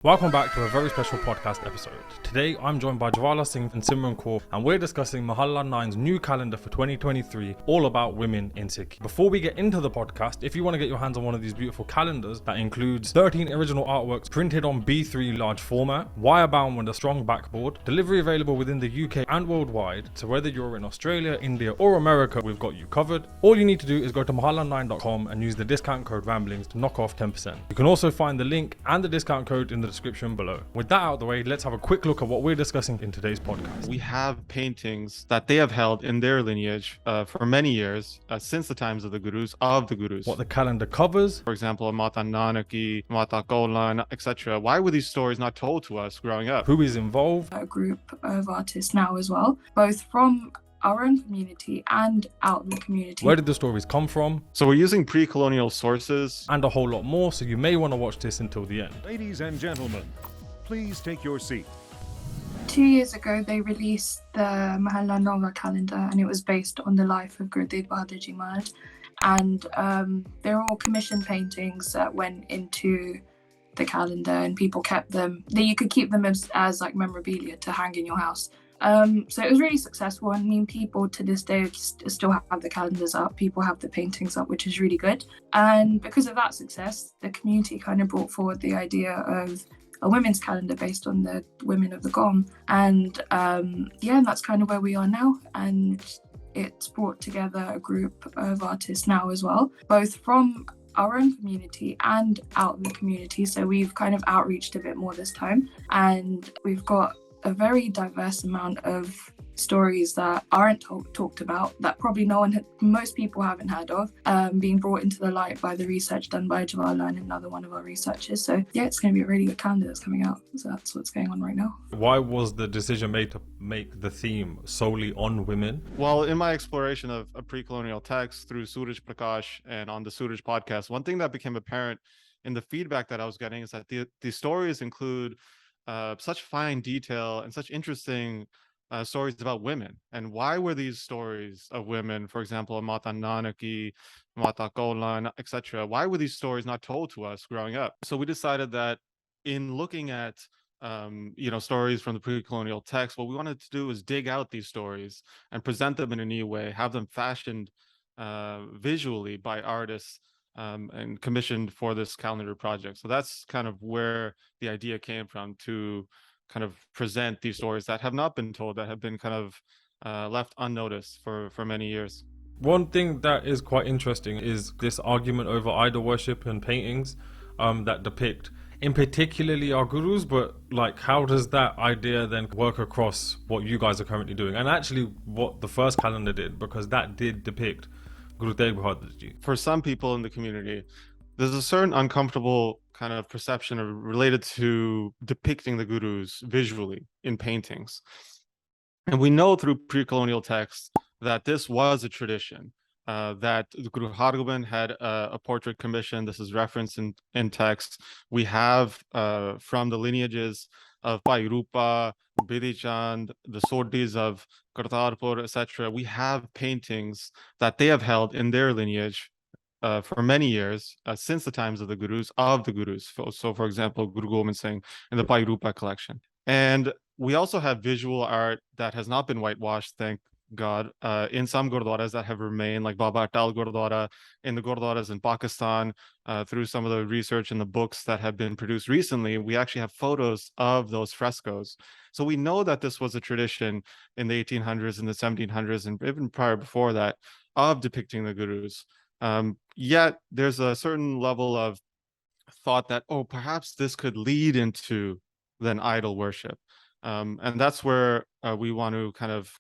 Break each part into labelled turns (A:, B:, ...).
A: Welcome back to a very special podcast episode. Today, I'm joined by Jvala Singh and Simran Kaur, and we're discussing Mahalla 9's new calendar for 2023, all about women in Sikh. Before we get into the podcast, if you want to get your hands on one of these beautiful calendars that includes 13 original artworks printed on B3 large format, wire-bound with a strong backboard, delivery available within the UK and worldwide, so whether you're in Australia, India, or America, we've got you covered. All you need to do is go to mahalla9.com and use the discount code Ramblings to knock off 10%. You can also find the link and the discount code in the description below. With that out of the way, let's have a quick look at what we're discussing in today's podcast.
B: We have paintings that they have held in their lineage for many years, since the times of the Gurus,
A: What the calendar covers.
B: For example, Mata Nanaki, Mata Kolan, etc. Why were these stories not told to us growing up?
A: Who is involved?
C: A group of artists now as well, both from our own community and out in the community.
A: Where did the stories come from?
B: So we're using pre-colonial sources.
A: And a whole lot more, so you may want to watch this until the end.
D: Ladies and gentlemen, please take your seat.
C: 2 years ago, they released the Mahalla Nova calendar, and it was based on the life of Guru Tegh Bahadur Ji Maharaj. And they're all commissioned paintings that went into the calendar, and people kept them. You could keep them as like memorabilia to hang in your house. So it was really successful. I mean, people to this day still have the calendars up. People have the paintings up, which is really good. And because of that success, the community kind of brought forward the idea of a women's calendar based on the women of the GOM. And and that's kind of where we are now. And it's brought together a group of artists now as well, both from our own community and out in the community. So we've kind of outreached a bit more this time. And we've got a very diverse amount of stories that aren't talked about, that probably most people haven't heard of, being brought into the light by the research done by Jvala and another one of our researchers. So yeah, it's going to be a really good calendar that's coming out. So that's what's going on right now.
A: Why was the decision made to make the theme solely on women?
B: Well, in my exploration of a pre-colonial text through Suraj Prakash and on the Suraj podcast, one thing that became apparent in the feedback that I was getting is that the stories include such fine detail and such interesting stories about women. And why were these stories of women, for example, Mata Nanaki, Mata Kolan, etc., why were these stories not told to us growing up? So we decided that in looking at stories from the pre-colonial text, what we wanted to do is dig out these stories and present them in a new way, have them fashioned visually by artists and commissioned for this calendar project. So that's kind of where the idea came from, to kind of present these stories that have not been told, that have been kind of left unnoticed for many years.
A: One thing that is quite interesting is this argument over idol worship and paintings that depict, in particularly our gurus, but like, how does that idea then work across what you guys are currently doing, and actually what the first calendar did, because that did depict Guru Tegh Bahadur Ji.
B: For some people in the community, there's a certain uncomfortable kind of perception related to depicting the gurus visually in paintings. And we know through pre-colonial texts that this was a tradition, that Guru Hargobind had a portrait commission. This is referenced in text. We have from the lineages of Bhai Rupa, Bidhi Chand, the Sodhis of Kartarpur, etc. We have paintings that they have held in their lineage for many years, since the times of the Gurus. So for example, Guru Gobind Singh in the Bhai Rupa collection. And we also have visual art that has not been whitewashed, thank God, in some gurdwaras that have remained, like Baba Atal Gurdwara, in the gurdwaras in Pakistan. Through some of the research and the books that have been produced recently, we actually have photos of those frescoes. So we know that this was a tradition in the 1800s and the 1700s, and even prior before that, of depicting the gurus. Yet there's a certain level of thought that, perhaps this could lead into then idol worship. And that's where we want to kind of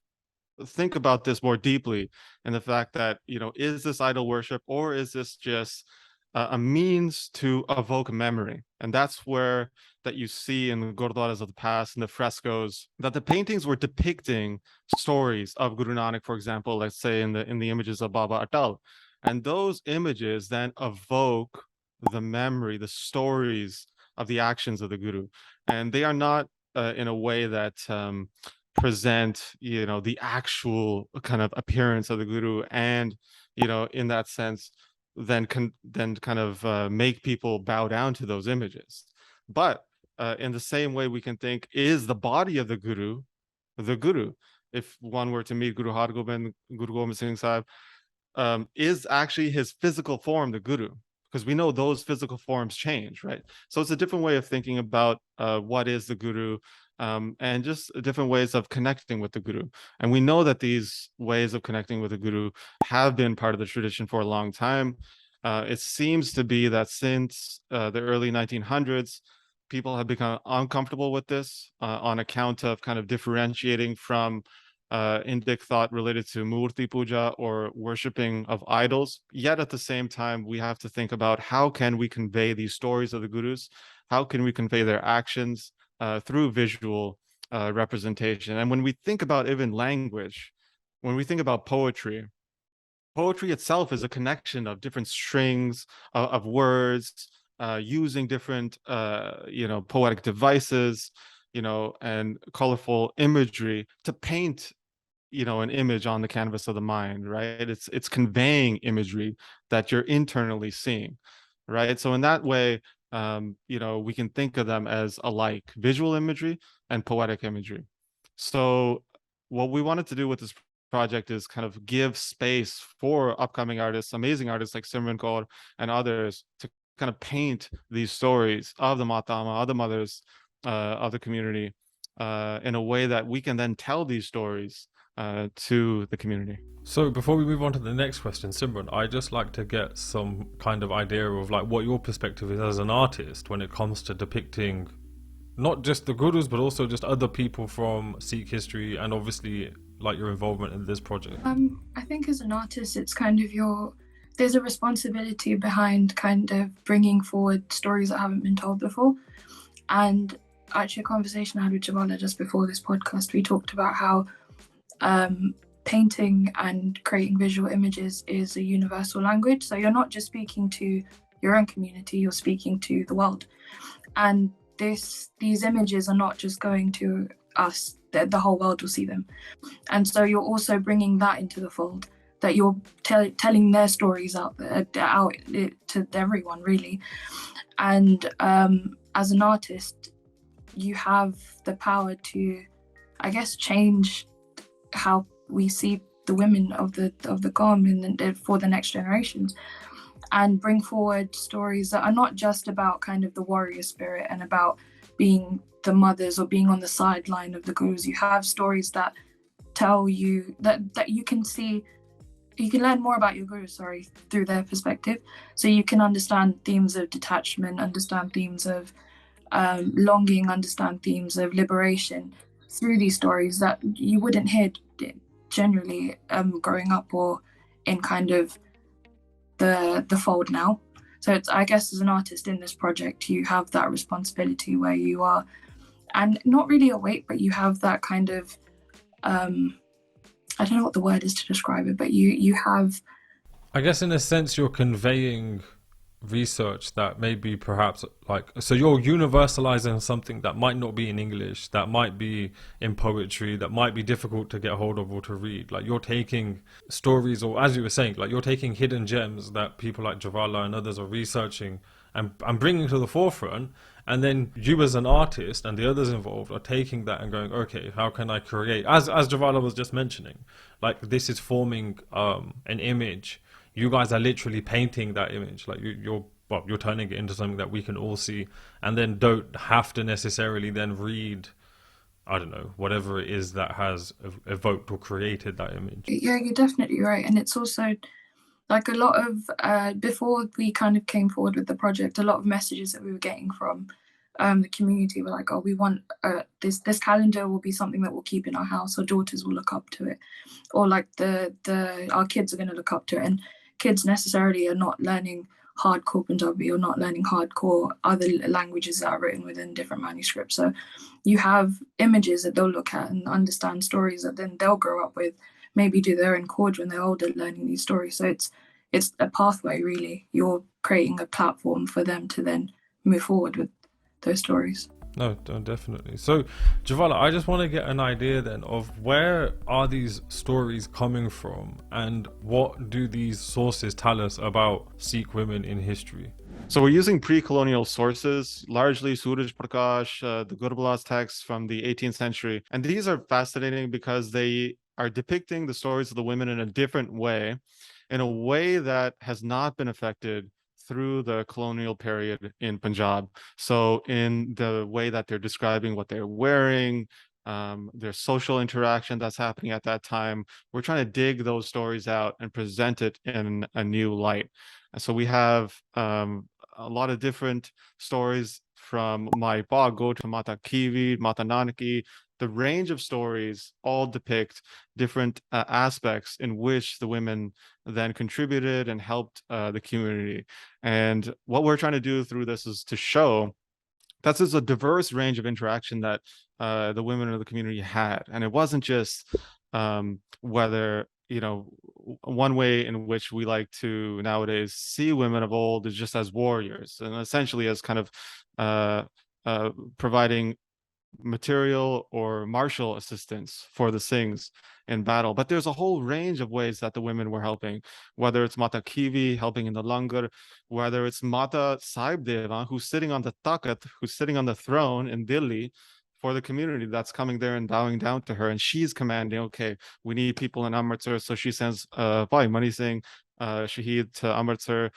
B: think about this more deeply, and the fact that, is this idol worship, or is this just a means to evoke memory? And that's where that you see in the gurdwaras of the past, in the frescoes, that the paintings were depicting stories of Guru Nanak, for example, let's say in the images of Baba Atal. And those images then evoke the memory, the stories of the actions of the Guru. And they are not in a way that present, the actual kind of appearance of the Guru, and, in that sense, then kind of make people bow down to those images. But in the same way we can think, is the body of the guru the guru? If one were to meet Guru Har Gobind, Guru Gobind Singh Sahib, is actually his physical form the guru? Because we know those physical forms change, right? So it's a different way of thinking about what is the guru, and just different ways of connecting with the guru. And we know that these ways of connecting with the guru have been part of the tradition for a long time. It seems to be that since the early 1900s, people have become uncomfortable with this on account of kind of differentiating from Indic thought related to Murti Puja or worshipping of idols. Yet at the same time, we have to think about how can we convey these stories of the gurus? How can we convey their actions through visual representation? And when we think about even language, when we think about poetry, poetry itself is a connection of different strings of words, using different poetic devices, and colorful imagery to paint an image on the canvas of the mind, right? It's conveying imagery that you're internally seeing, right? So in that way, we can think of them as alike: visual imagery and poetic imagery. So what we wanted to do with this project is kind of give space for upcoming artists, amazing artists like Simran Kaur and others, to kind of paint these stories of the Matama, of the mothers of the community, in a way that we can then tell these stories to the community.
A: So before we move on to the next question, Simran, I'd just like to get some kind of idea of like what your perspective is as an artist when it comes to depicting not just the gurus but also just other people from Sikh history, and obviously like your involvement in this project.
C: I think as an artist, it's kind of there's a responsibility behind kind of bringing forward stories that haven't been told before. And actually a conversation I had with Jvala just before this podcast, we talked about how painting and creating visual images is a universal language. So you're not just speaking to your own community, you're speaking to the world. And these images are not just going to us, the whole world will see them. And so you're also bringing that into the fold, that you're telling their stories out to everyone, really. And as an artist, you have the power to, I guess, change how we see the women of the Qawm for the next generations, and bring forward stories that are not just about kind of the warrior spirit and about being the mothers or being on the sideline of the gurus. You have stories that tell you that you can see, you can learn more about your guru, through their perspective. So you can understand themes of detachment, understand themes of longing, understand themes of liberation through these stories that you wouldn't hear generally growing up or in kind of the fold now. So it's, I guess, as an artist in this project, you have that responsibility where you are, and not really a weight, but you have that kind of I don't know what the word is to describe it, but you have,
A: I guess in a sense you're conveying research that maybe perhaps so you're universalizing something that might not be in English, that might be in poetry, that might be difficult to get hold of or to read. Like you're taking stories, or as you were saying, like you're taking hidden gems that people like Jvala and others are researching and bringing to the forefront, and then you as an artist and the others involved are taking that and going, okay, how can I create, as Jvala was just mentioning, like this is forming an image. You guys are literally painting that image, like you're turning it into something that we can all see, and then don't have to necessarily then read, I don't know, whatever it is that has evoked or created that image.
C: Yeah, you're definitely right. And it's also like a lot of before we kind of came forward with the project, a lot of messages that we were getting from the community were like, oh, we want this calendar will be something that we'll keep in our house, our daughters will look up to it, or like our kids are going to look up to it. And kids necessarily are not learning hardcore Punjabi or not learning hardcore other languages that are written within different manuscripts. So you have images that they'll look at and understand stories that then they'll grow up with, maybe do their own chords when they're older, learning these stories. So it's a pathway, really. You're creating a platform for them to then move forward with those stories.
A: No, definitely. So, Jvala, I just want to get an idea then of where are these stories coming from, and what do these sources tell us about Sikh women in history?
B: So we're using pre-colonial sources, largely Suraj Prakash, the Gurbalas texts from the 18th century. And these are fascinating because they are depicting the stories of the women in a different way, in a way that has not been affected through the colonial period in Punjab. So in the way that they're describing what they're wearing, their social interaction that's happening at that time, we're trying to dig those stories out and present it in a new light. And so we have a lot of different stories from my Bago to Mata Kiwi, Mata Nanaki. The range of stories all depict different aspects in which the women then contributed and helped the community. And what we're trying to do through this is to show that there's a diverse range of interaction that the women of the community had. And it wasn't just whether, one way in which we like to nowadays see women of old is just as warriors and essentially as kind of providing material or martial assistance for the Singhs in battle. But there's a whole range of ways that the women were helping, whether it's Mata Kivi helping in the langar, whether it's Mata Sahib Deva, who's sitting on the takat, who's sitting on the throne in Delhi for the community that's coming there and bowing down to her. And she's commanding, okay, we need people in Amritsar. So she sends Bhai Mani Singh, Shahid to Amritsar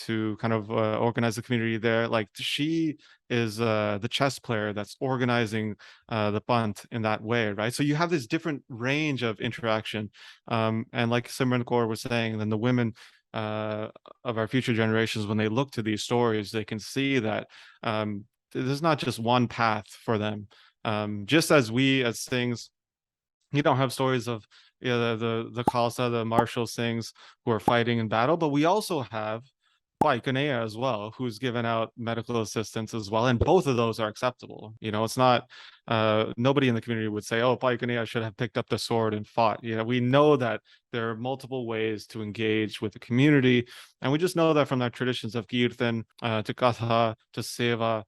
B: to kind of organize the community there. Like she is the chess player that's organizing the Pant in that way, right? So you have this different range of interaction. And like Simran Kaur was saying, then the women of our future generations, when they look to these stories, they can see that there's not just one path for them. Just as we as Singhs, you don't have stories of the Khalsa, the martial Singhs who are fighting in battle, but we also have Kanea as well, who's given out medical assistance as well, and both of those are acceptable. It's not nobody in the community would say, "Oh, Kanea should have picked up the sword and fought." We know that there are multiple ways to engage with the community, and we just know that from our traditions of Kirtan to Katha to Seva,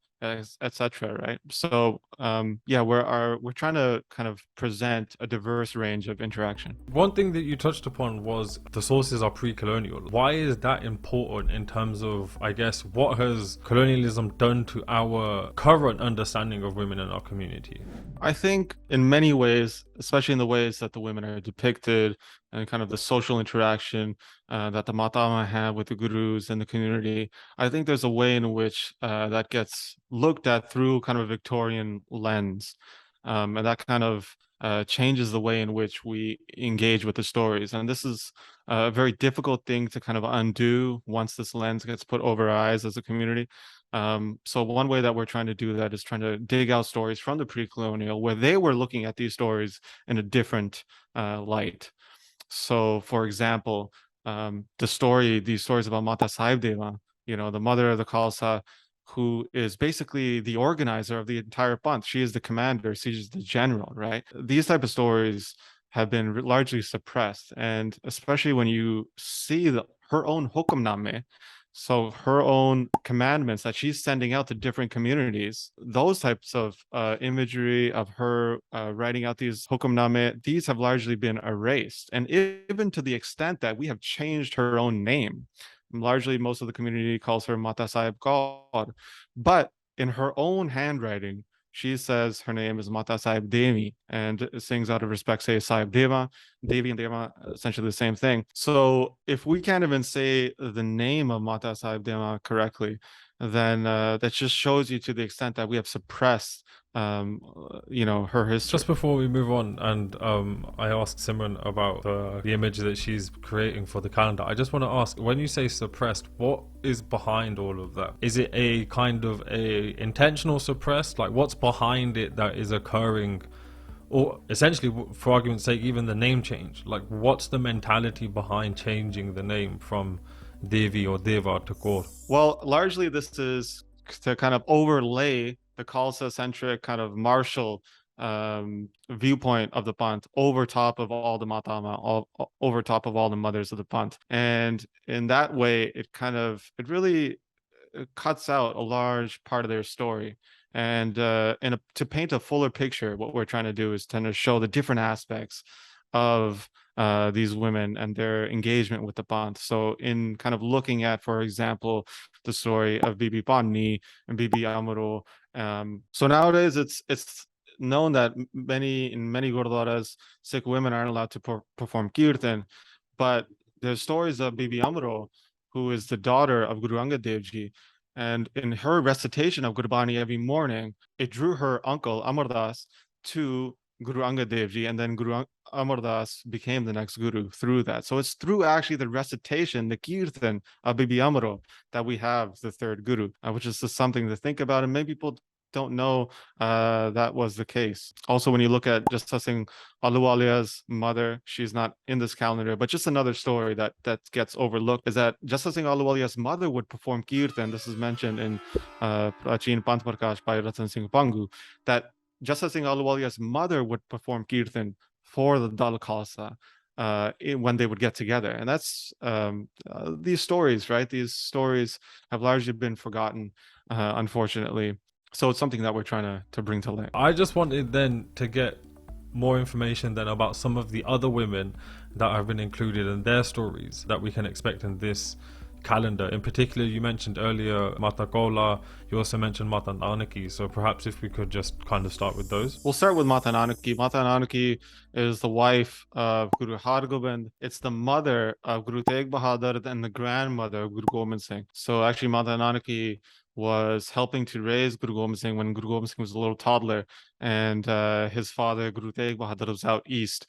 B: etc. Right? So we're trying to kind of present a diverse range of interaction.
A: One thing that you touched upon was the sources are pre-colonial. Why is that important in terms of, I guess, what has colonialism done to our current understanding of women in our community?
B: I think in many ways, especially in the ways that the women are depicted and kind of the social interaction that the Matama have with the gurus and the community, I think there's a way in which that gets looked at through kind of a Victorian lens. And that kind of changes the way in which we engage with the stories. And this is a very difficult thing to kind of undo once this lens gets put over our eyes as a community. So one way that we're trying to do that is trying to dig out stories from the pre-colonial where they were looking at these stories in a different light. So, for example, these stories about Mata Sahib Deva, the mother of the Khalsa, who is basically the organizer of the entire Panth. She is the commander, she's the general, right? These type of stories have been largely suppressed. And especially when you see her own hukamname, so her own commandments that she's sending out to different communities, those types of imagery of her writing out these hukamname, these have largely been erased. And even to the extent that we have changed her own name. Largely, most of the community calls her Mata Sahib Kaur. But in her own handwriting, she says her name is Mata Sahib Devi and sings out of respect, say Sahib Deva. Devi and Deva, essentially the same thing. So if we can't even say the name of Mata Sahib Deva correctly, then that just shows you to the extent that we have suppressed her history.
A: Just before we move on, and I asked Simran about the image that she's creating for the calendar, I just want to ask, when you say suppressed, what is behind all of that? Is it a kind of a intentional suppressed? Like, what's behind it that is occurring? Or essentially, for argument's sake, even the name change. Like, what's the mentality behind changing the name from Devi or Deva to Kaur?
B: Well, largely this is to kind of overlay the Khalsa-centric kind of martial viewpoint of the Panth over top of all the Matama, over top of all the mothers of the Panth. And in that way, it really cuts out a large part of their story. And to paint a fuller picture, what we're trying to do is tend to show the different aspects of these women and their engagement with the Panth. So in kind of looking at, for example, the story of Bibi Panni and Bibi Amaro. So nowadays it's known that in many gurdwaras, Sikh women aren't allowed to perform kirtan, but there's stories of Bibi Amaro, who is the daughter of Guru Angad Dev Ji, and in her recitation of Gurbani every morning, it drew her uncle Amar Das to Guru Angad Dev Ji, and then Amar Das became the next guru through that. So it's through actually the recitation, the kirtan of Bibi Amaro, that we have the third guru, which is just something to think about. And many people don't know that was the case. Also, when you look at Jassa Singh Ahluwalia's mother, she's not in this calendar, but just another story that gets overlooked is that Jassa Singh Ahluwalia's mother would perform kirtan. This is mentioned in Prachin Panth Prakash by Ratan Singh Pangu, that Jassa Singh Ahluwalia's mother would perform kirtan for the Dal Khalsa when they would get together. And that's these stories, right? These stories have largely been forgotten, unfortunately. So it's something that we're trying to bring to light.
A: I just wanted then to get more information then about some of the other women that have been included in their stories that we can expect in this calendar. In particular, you mentioned earlier Mata Kola, you also mentioned Mata Nanaki, so perhaps if we could just kind of start with those.
B: We'll start with Mata Nanaki. Mata Nanaki is the wife of Guru Har Gobind. It's the mother of Guru Tegh Bahadur and the grandmother of Guru Gobind Singh. So actually Mata Nanaki was helping to raise Guru Gobind Singh when Guru Gobind Singh was a little toddler, and his father Guru Tegh Bahadur was out east.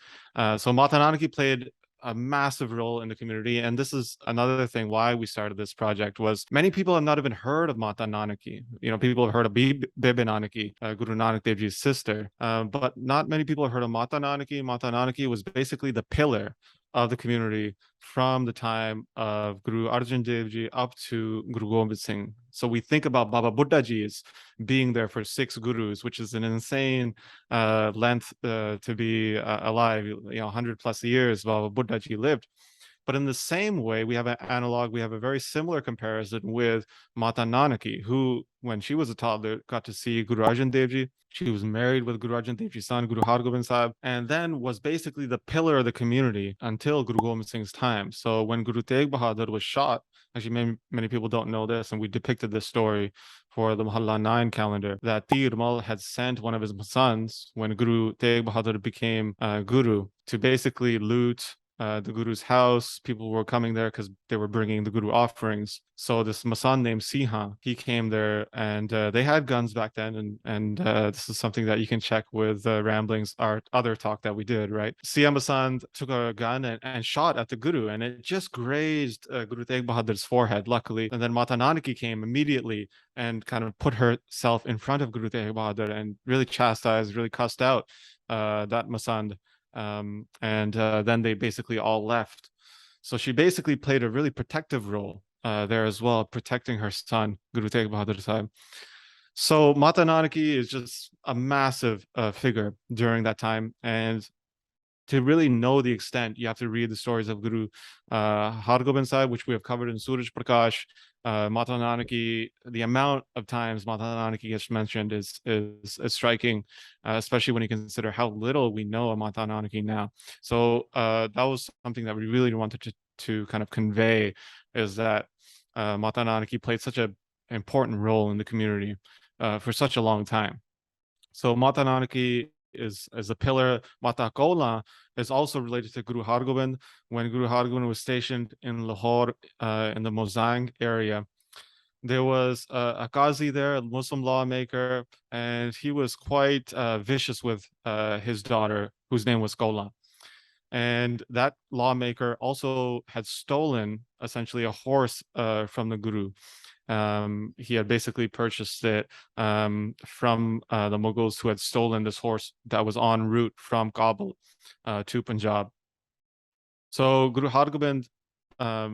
B: So Mata Nanaki played a massive role in the community, and this is another thing why we started this project. Was many people have not even heard of Mata Nanaki. You know, people have heard of Bibi Nanaki, Guru Nanak Dev Ji's sister, but not many people have heard of Mata Nanaki. Mata Nanaki was basically the pillar of the community from the time of Guru Arjan Dev Ji up to Guru Gobind Singh. So we think about Baba Buddha Ji as being there for 6 gurus, which is an insane length to be alive. 100 plus years Baba Buddha Ji lived. But in the same way, we have an analog, we have a very similar comparison with Mata Nanaki, who, when she was a toddler, got to see Guru Arjan Dev Ji. She was married with Guru Arjan Dev Ji's son, Guru Har Gobind Sahib, and then was basically the pillar of the community until Guru Gobind Singh's time. So when Guru Tegh Bahadur was shot, actually many people don't know this, and we depicted this story for the Mahalla 9 calendar, that Tirmal had sent one of his sons when Guru Tegh Bahadur became guru to basically loot the guru's house. People were coming there because they were bringing the guru offerings. So this Masan named Siha, he came there, and they had guns back then, and this is something that you can check with Ramblings, our other talk that we did, right? Siha Masan took a gun and shot at the guru, and it just grazed Guru Tegh Bahadur's forehead, luckily. And then Mata Nanaki came immediately and kind of put herself in front of Guru Tegh Bahadur and really chastised, really cussed out that Masand. And then they basically all left. So she basically played a really protective role there as well, protecting her son, Guru Tegh Bahadur Sahib. So Mata Nanaki is just a massive figure during that time. And to really know the extent, you have to read the stories of Guru Har Gobind Sahib, which we have covered in Suraj Prakash. Mata Nanaki, the amount of times Mata Nanaki gets mentioned is striking, especially when you consider how little we know of Mata Nanaki now. So that was something that we really wanted to kind of convey, is that Mata Nanaki played such an important role in the community for such a long time. So Mata Nanaki is a pillar. Mata Kola is also related to Guru Har Gobind. When Guru Har Gobind was stationed in Lahore, in the Mozang area, there was a Qazi there, a Muslim lawmaker, and he was quite vicious with his daughter, whose name was Kola. And that lawmaker also had stolen essentially a horse from the Guru. He had basically purchased it from the Mughals, who had stolen this horse that was en route from Kabul to Punjab. So Guru Har Gobind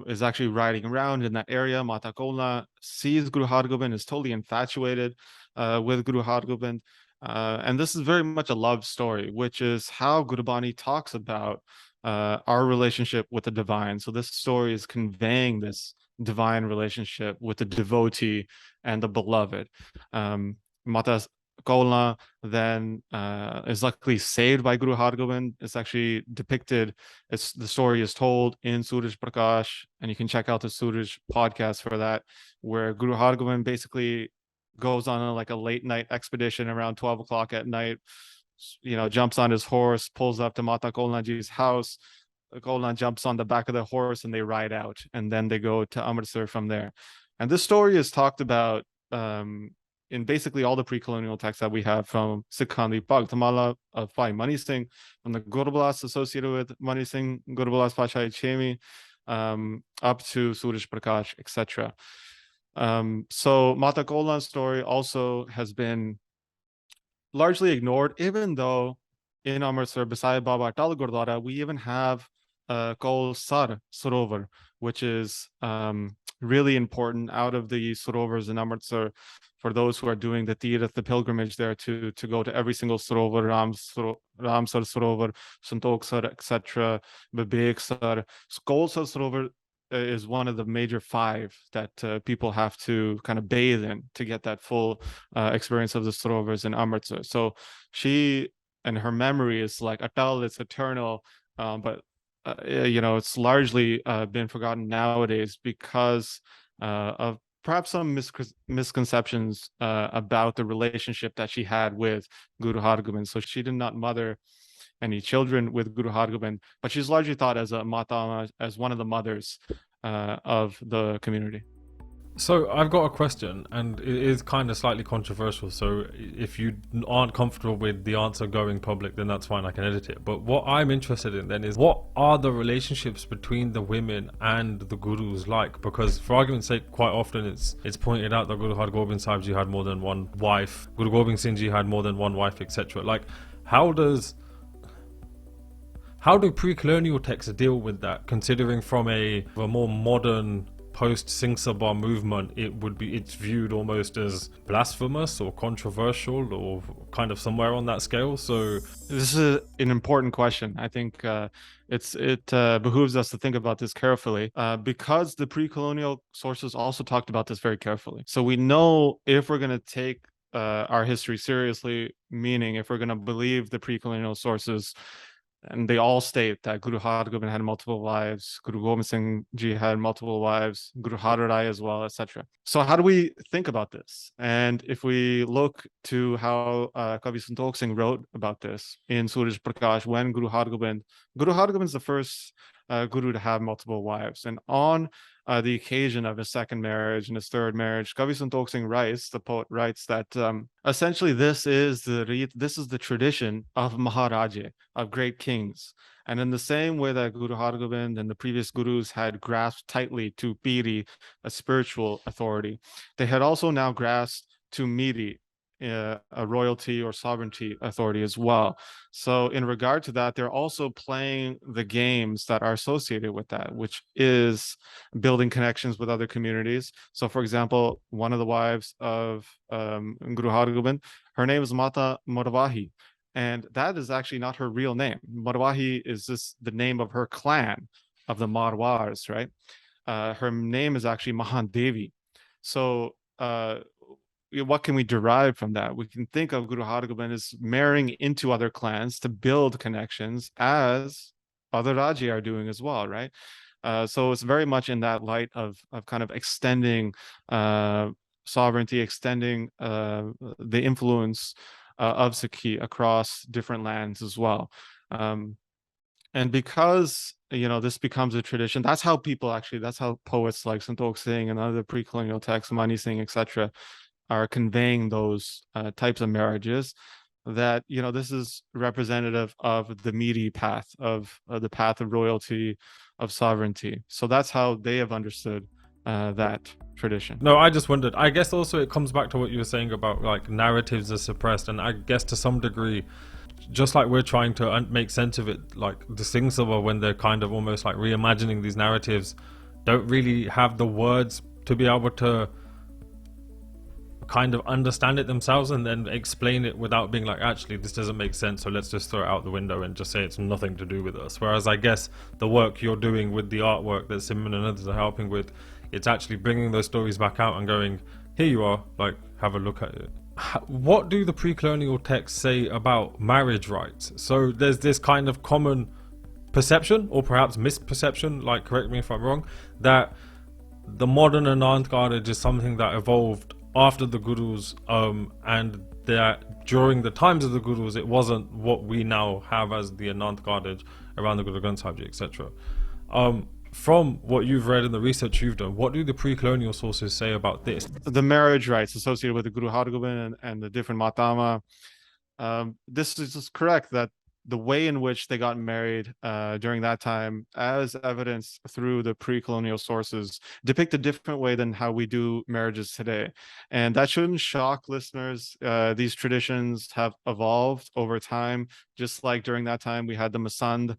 B: is actually riding around in that area. Mata Kola sees Guru Har Gobind, is totally infatuated with Guru Har Gobind. And this is very much a love story, which is how Gurbani talks about our relationship with the divine. So this story is conveying this divine relationship with the devotee and the beloved. Mata Kolna then is luckily saved by Guru Hargobind. It's actually depicted. The story is told in Suraj Prakash, and you can check out the Suraj podcast for that, where Guru Hargobind basically goes on like a late night expedition around 12 o'clock at night. Jumps on his horse, pulls up to Mata Kolna Ji's house. Kolna jumps on the back of the horse and they ride out, and then they go to Amritsar from there. And this story is talked about in basically all the pre-colonial texts that we have, from Sikhandi Bhagtamala of Bhai Mani Singh, from the Gurbalas associated with Mani Singh, Gurbalas Pachai Chemi, up to Suraj Prakash, etc. So Mata Kolna's story also has been largely ignored, even though in Amritsar, beside Baba Atal Gurdwara, we even have Kol Sar Sarovar, which is really important out of the Sarovars in Amritsar for those who are doing the Tirath, the pilgrimage there, to go to every single Sarovar, Ramsar Sarovar, Santokh Sar, etc., Bibek Sar. Kol Sar Sarovar is one of the major 5 that people have to kind of bathe in to get that full experience of the Sarovars in Amritsar. So she and her memory is like Atal, it's eternal, but it's largely been forgotten nowadays because of perhaps some misconceptions about the relationship that she had with Guru Hargobind. So she did not mother any children with Guru Hargobind, but she's largely thought as a Mata, as one of the mothers of the community.
A: So I've got a question, and it is kind of slightly controversial, so if you aren't comfortable with the answer going public, then that's fine, I can edit it. But what I'm interested in then is, what are the relationships between the women and the gurus like? Because for argument's sake, quite often it's pointed out that Guru Hargobind Sahib Ji had more than one wife, Guru Gobind Singh Ji had more than one wife, etc. Like, how do pre-colonial texts deal with that, considering from a more modern post Singh Sabha movement, it's viewed almost as blasphemous or controversial or kind of somewhere on that scale? So
B: this is an important question. I think it behooves us to think about this carefully because the pre-colonial sources also talked about this very carefully. So we know if we're going to take our history seriously, meaning if we're going to believe the pre-colonial sources, and they all state that Guru Hargobind had multiple wives, Guru Gobind Singh Ji had multiple wives, Guru Har Rai as well, etc. So how do we think about this? And if we look to how Kavi Santokh Singh wrote about this in Suraj Prakash, when Guru Hargobind is the first guru to have multiple wives, and on the occasion of his second marriage and his third marriage, Kavi Santokh Singh writes, the poet writes, that essentially this is the tradition of Maharaja, of great kings. And in the same way that Guru Hargobind and the previous gurus had grasped tightly to Piri, a spiritual authority, they had also now grasped to Miri, a royalty or sovereignty authority as well. So in regard to that, they're also playing the games that are associated with that, which is building connections with other communities. So for example, one of the wives of Guru Hargobind, her name is Mata Morwahi, and that is actually not her real name. Morwahi is just the name of her clan, of the Marwars, right? Her name is actually Mahan Devi. So what can we derive from that? We can think of Guru Hargobind as marrying into other clans to build connections, as other Raji are doing as well, right? So it's very much in that light of kind of extending sovereignty, extending the influence of Sikhi across different lands as well. And because this becomes a tradition, that's how poets like Santokh Singh and other pre-colonial texts, Mani Singh, etc., are conveying those types of marriages, that this is representative of the Miri path, of the path of royalty, of sovereignty. So that's how they have understood that tradition.
A: No, I just wondered, I guess also it comes back to what you were saying about like narratives are suppressed, and I guess to some degree, just like we're trying to make sense of it, like the Singh Sabha, when they're kind of almost like reimagining these narratives, don't really have the words to be able to kind of understand it themselves and then explain it without being like, actually this doesn't make sense, so let's just throw it out the window and just say it's nothing to do with us. Whereas I guess the work you're doing with the artwork that Simon and others are helping with, it's actually bringing those stories back out and going, here you are, like have a look at it. what do the pre-colonial texts say about marriage rights? So there's this kind of common perception, or perhaps misperception, like correct me if I'm wrong, that the modern Anand Carriage is something that evolved after the Gurus, and that during the times of the Gurus it wasn't what we now have as the Anand Carriage around the Guru Granth Sahib Ji, etc. From what you've read and the research you've done, what do the pre-colonial sources say about this?
B: The marriage rites associated with the Guru Har Gobind and the different Matama. This is just correct that the way in which they got married during that time, as evidenced through the pre-colonial sources, depict a different way than how we do marriages today. And that shouldn't shock listeners. These traditions have evolved over time, just like during that time we had the Masand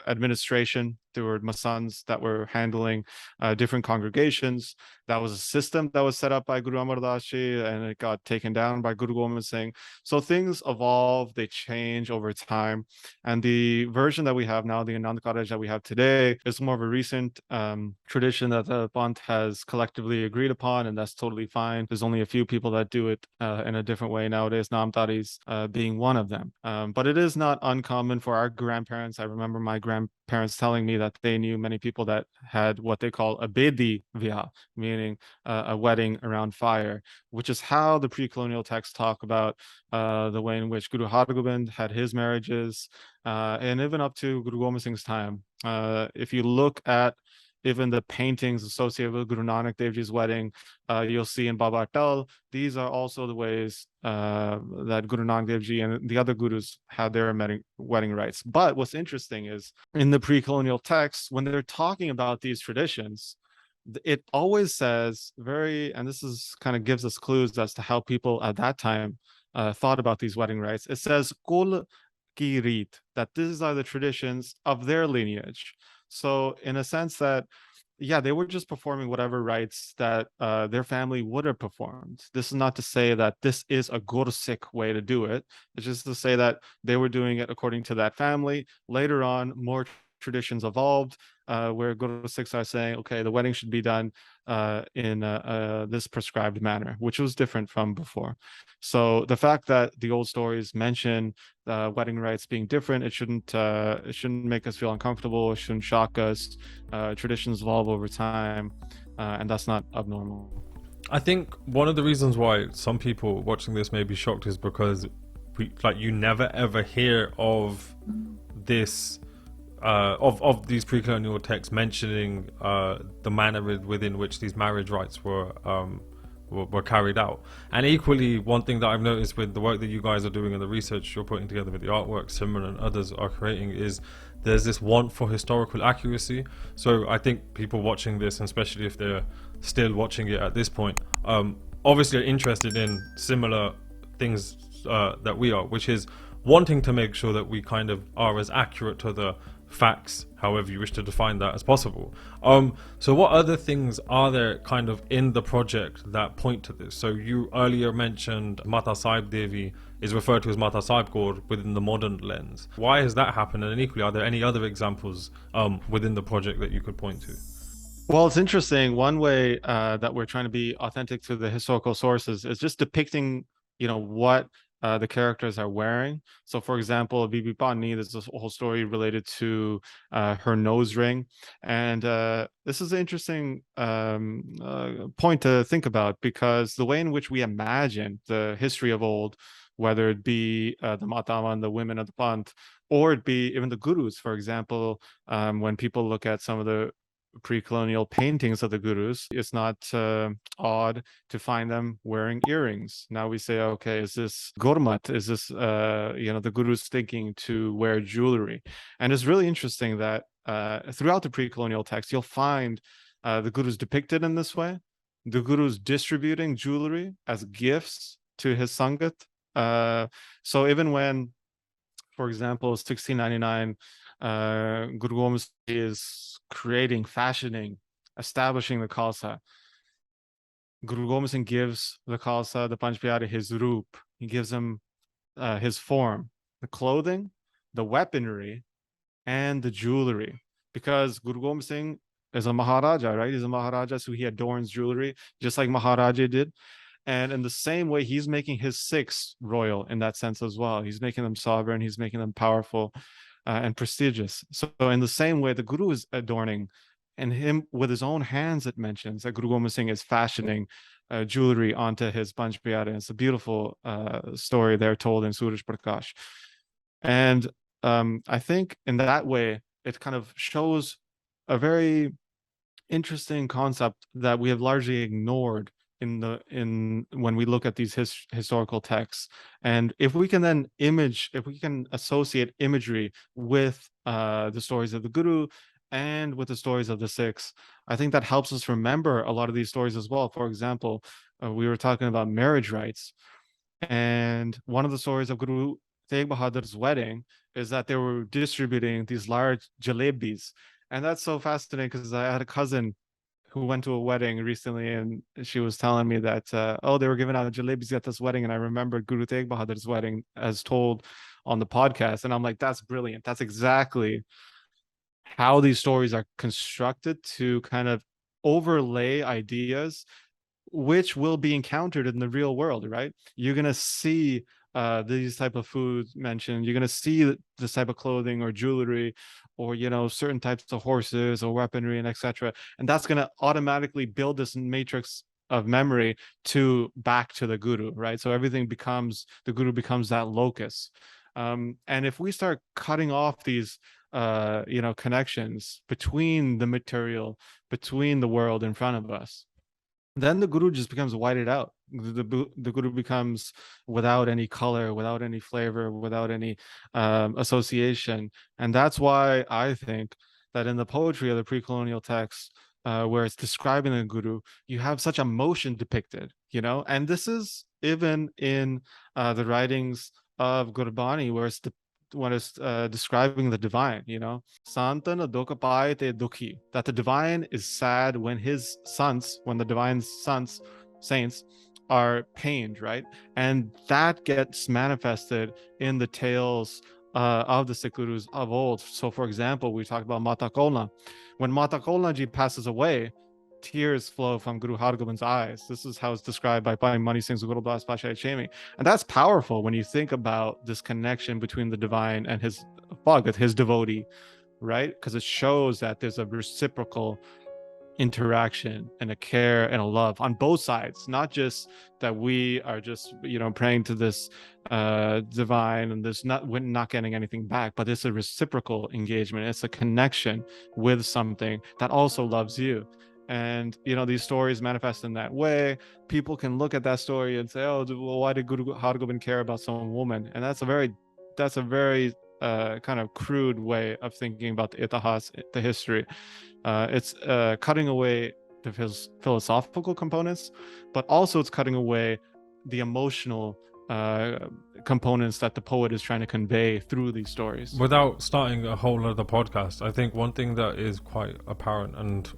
B: administration. There were Masands that were handling different congregations. That was a system that was set up by Guru Amar Das Ji, and it got taken down by Guru Gobind Singh. So things evolve, they change over time. And the version that we have now, the Anand Karaj that we have today, is more of a recent tradition that the Panth has collectively agreed upon, and that's totally fine. There's only a few people that do it in a different way nowadays, Namtaris being one of them. But it is not uncommon for our grandparents. I remember my grandparents telling me that they knew many people that had what they call a Bedi Via, meaning a wedding around fire, which is how the pre-colonial texts talk about the way in which Guru Har Gobind had his marriages, and even up to Guru Gobind Singh's time. If you look at even the paintings associated with Guru Nanak Dev Ji's wedding, you'll see in Baba Atal, these are also the ways that Guru Nanak Dev Ji and the other gurus had their wedding rites. But what's interesting is in the pre-colonial texts, when they're talking about these traditions, it always says and this is kind of gives us clues as to how people at that time thought about these wedding rites. It says Kul ki rit, that these are the traditions of their lineage. So in a sense that, yeah, they were just performing whatever rites that their family would have performed. This is not to say that this is a Gursikh way to do it. It's just to say that they were doing it according to that family. Later on, more traditions evolved, where Guru Sikhs are saying, okay, the wedding should be done in this prescribed manner, which was different from before. So the fact that the old stories mention wedding rites being different, it shouldn't make us feel uncomfortable. It shouldn't shock us. Traditions evolve over time, and that's not abnormal.
A: I think one of the reasons why some people watching this may be shocked is because you never ever hear of this. Of these pre-colonial texts mentioning the manner within which these marriage rites were carried out. And equally, one thing that I've noticed with the work that you guys are doing and the research you're putting together with the artwork Simran and others are creating is there's this want for historical accuracy. So I think people watching this, and especially if they're still watching it at this point, obviously are interested in similar things that we are, which is wanting to make sure that we kind of are as accurate to the facts, however you wish to define that, as possible. So what other things are there kind of in the project that point to this? So you earlier mentioned Mata Sahib Devi is referred to as Mata Sahib Kaur within the modern lens. Why has that happened? And equally, are there any other examples within the project that you could point to?
B: Well, it's interesting. One way that we're trying to be authentic to the historical sources is just depicting, what the characters are wearing. So, for example, Bibi Pani, there's this whole story related to her nose ring. And this is an interesting point to think about, because the way in which we imagine the history of old, whether it be the Matama and the women of the Panth, or it be even the gurus, for example, when people look at some of the pre-colonial paintings of the gurus, it's not odd to find them wearing earrings. Now we say, okay, is this gurmat? Is this the gurus thinking to wear jewelry? And it's really interesting that throughout the pre-colonial text, you'll find the gurus depicted in this way, the gurus distributing jewelry as gifts to his sangat. So even when, for example, 1699, Guru Gobind Singh is fashioning, establishing the Khalsa. Guru Gobind Singh gives the Khalsa, the Panch Pyare, his roop. He gives him his form, the clothing, the weaponry, and the jewelry. Because Guru Gobind Singh is a Maharaja, right? He's a Maharaja, so he adorns jewelry, just like Maharaja did. And in the same way, he's making his Sikhs royal in that sense as well. He's making them sovereign, he's making them powerful and prestigious. So in the same way, the Guru is adorning, and him with his own hands, it mentions that Guru Gobind Singh is fashioning jewelry onto his Panch Pyare. It's a beautiful story there told in Suraj Prakash. And I think in that way, it kind of shows a very interesting concept that we have largely ignored in when we look at these historical texts. And if we can associate imagery with the stories of the Guru and with the stories of the Sikhs, I think that helps us remember a lot of these stories as well. For example, we were talking about marriage rites, and one of the stories of Guru Tegh Bahadur's wedding is that they were distributing these large jalebis. And that's so fascinating because I had a cousin who went to a wedding recently, and she was telling me that, they were giving out jalebis at this wedding. And I remembered Guru Tegh Bahadur's wedding as told on the podcast. And I'm like, that's brilliant. That's exactly how these stories are constructed to kind of overlay ideas which will be encountered in the real world, right? You're going to see these type of foods mentioned. You're going to see this type of clothing or jewelry, or certain types of horses or weaponry and etc. And that's going to automatically build this matrix of memory back to the Guru, right? So everything the Guru becomes that locus. And if we start cutting off these connections between the material, between the world in front of us, then the Guru just becomes whited out. The Guru becomes without any color, without any flavor, without any association. And that's why I think that in the poetry of the pre-colonial texts, where it's describing the Guru, you have such emotion depicted, and this is even in the writings of Gurbani, where it's describing the divine, Santana Dokapai te Dukhi, that the divine is sad when the divine sons, saints, are pained, right? And that gets manifested in the tales of the Sikh Gurus of old. So, for example, we talked about Mata Kolna. When Mata Kolna ji passes away, tears flow from Guru Har Gobind's eyes. This is how it's described by Bhai Mani Singh's Guru Das Pasha Chemi. And that's powerful when you think about this connection between the divine and his Bhagat, his devotee, right? Because it shows that there's a reciprocal interaction and a care and a love on both sides, not just that we are just praying to this divine and we're not getting anything back, but it's a reciprocal engagement. It's a connection with something that also loves you. And these stories manifest in that way. People can look at that story and say, oh, well, why did Guru Har Gobind care about some woman? And that's a very kind of crude way of thinking about the itihas, the history. It's cutting away the philosophical components, but also it's cutting away the emotional components that the poet is trying to convey through these stories.
A: Without starting a whole other podcast, I think one thing that is quite apparent, and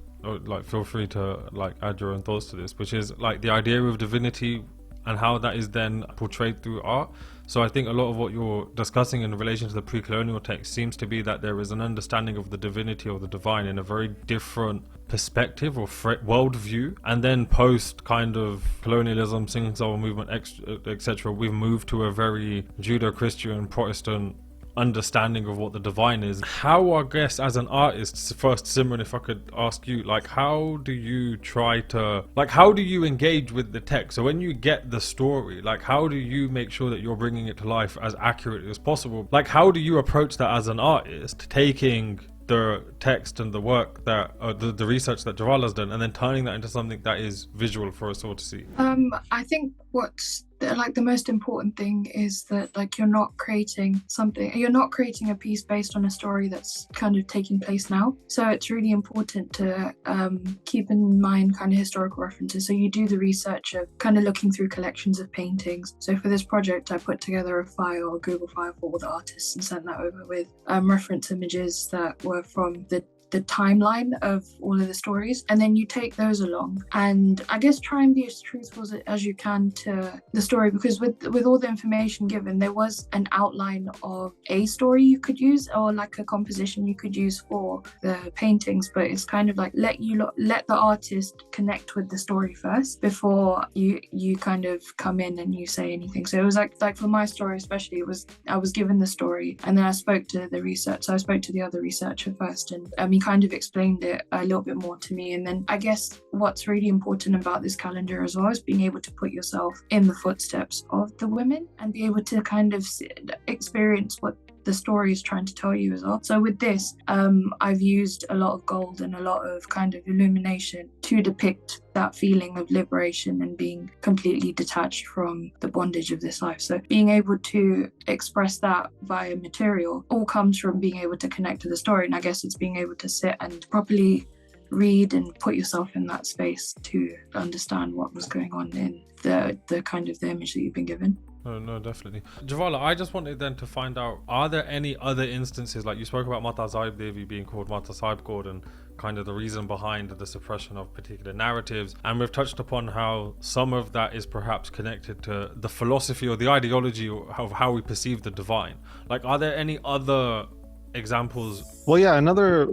A: feel free to add your own thoughts to this, which is the idea of divinity and how that is then portrayed through art. So I think a lot of what you're discussing in relation to the pre-colonial text seems to be that there is an understanding of the divinity or the divine in a very different perspective or worldview. And then post kind of colonialism, Singh Sabha movement, etc., we've moved to a very Judeo-Christian Protestant understanding of what the divine is. How, I guess, as an artist, first, Simran, if I could ask you, how do you try to, how do you engage with the text? So when you get the story, how do you make sure that you're bringing it to life as accurately as possible? How do you approach that as an artist, taking the text and the work that the research that Jwala's done, and then turning that into something that is visual for us all to see?
C: I think what's the most important thing is that you're not creating a piece based on a story that's kind of taking place now. So it's really important to keep in mind kind of historical references. So you do the research of kind of looking through collections of paintings. So for this project, I put together a Google file for all the artists and sent that over with reference images that were from the the timeline of all of the stories, and then you take those along, and I guess try and be as truthful as you can to the story, because with all the information given, there was an outline of a story you could use, or like a composition you could use for the paintings, but it's kind of like let the artist connect with the story first before you kind of come in and you say anything. So it was like for my story especially, I was given the story, and then I spoke to the other researcher first, and he kind of explained it a little bit more to me. And then I guess what's really important about this calendar as well is being able to put yourself in the footsteps of the women and be able to kind of experience what the story is trying to tell you as well. So with this, I've used a lot of gold and a lot of kind of illumination to depict that feeling of liberation and being completely detached from the bondage of this life. So being able to express that via material all comes from being able to connect to the story. And I guess it's being able to sit and properly read and put yourself in that space to understand what was going on in the kind of the image that you've been given.
A: No, definitely. Jvala, I just wanted then to find out, are there any other instances, like you spoke about Mata Sahib Devi being called Mata Sahib Kaur and kind of the reason behind the suppression of particular narratives, and we've touched upon how some of that is perhaps connected to the philosophy or the ideology of how we perceive the divine. Like, are there any other examples?
B: Well, yeah, another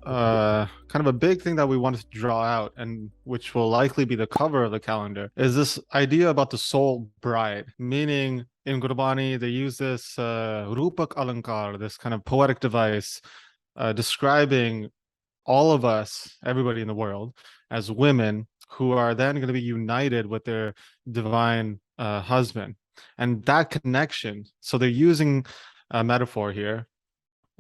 B: kind of a big thing that we wanted to draw out, and which will likely be the cover of the calendar, is this idea about the soul bride. Meaning, in Gurbani, they use this rupak alankar, this kind of poetic device describing all of us, everybody in the world, as women who are then going to be united with their divine husband. And that connection, so they're using a metaphor here,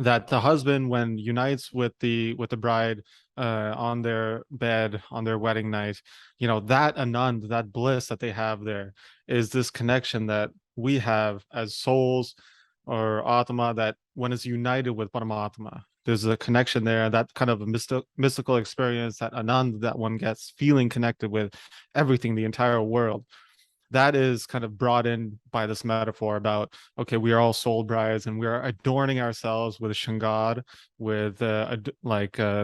B: that the husband, when unites with the bride on their bed on their wedding night, that anand, that bliss that they have there, is this connection that we have as souls or atma, that when it's united with Paramatma, there's a connection there, that kind of a mystical experience, that anand that one gets, feeling connected with everything, the entire world. That is kind of brought in by this metaphor about, okay, we are all soul brides and we are adorning ourselves with shangar, with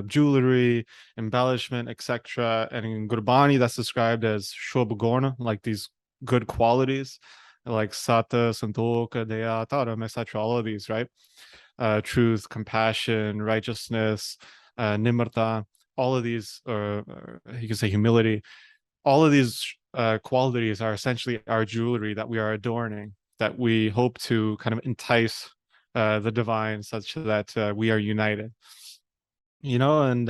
B: jewelry, embellishment, etc. And in Gurbani, that's described as shobhaguna, like these good qualities, like sata, santoka, daya, taram, etc. All of these, right? Truth, compassion, righteousness, nimarta, all of these, or you can say humility. All of these qualities are essentially our jewelry that we are adorning, that we hope to kind of entice the divine such that we are united. And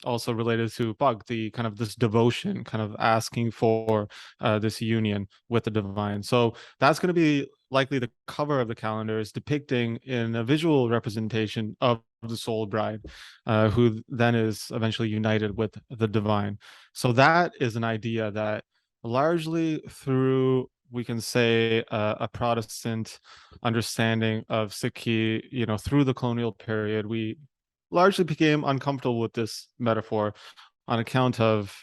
B: also related to bhakti, kind of this devotion, kind of asking for this union with the divine. So that's going to be likely the cover of the calendar, is depicting in a visual representation of the soul bride, who then is eventually united with the divine. So that is an idea that largely through, we can say, a Protestant understanding of Sikhi, through the colonial period, we largely became uncomfortable with this metaphor on account of,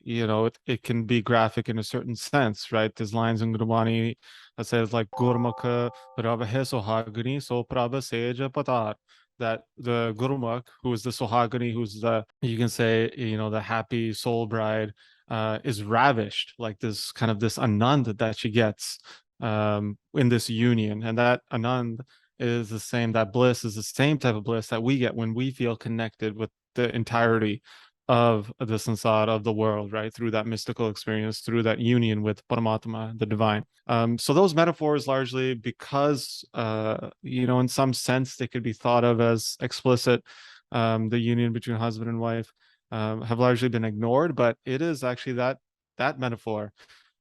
B: it can be graphic in a certain sense, right? There's lines in Gurbani that says like Gurmukha Ravahe Sohagani So Prabha Seja Patar, that the Gurmukh, who is the Sohagani, who's the, you can say, the happy soul bride, is ravished, like this kind of this anand that she gets in this union. And that anand is the same, that bliss is the same type of bliss that we get when we feel connected with the entirety of the sansar, of the world, right? Through that mystical experience, through that union with Paramatma, the divine. So those metaphors largely, because, in some sense, they could be thought of as explicit, the union between husband and wife, have largely been ignored. But it is actually that metaphor,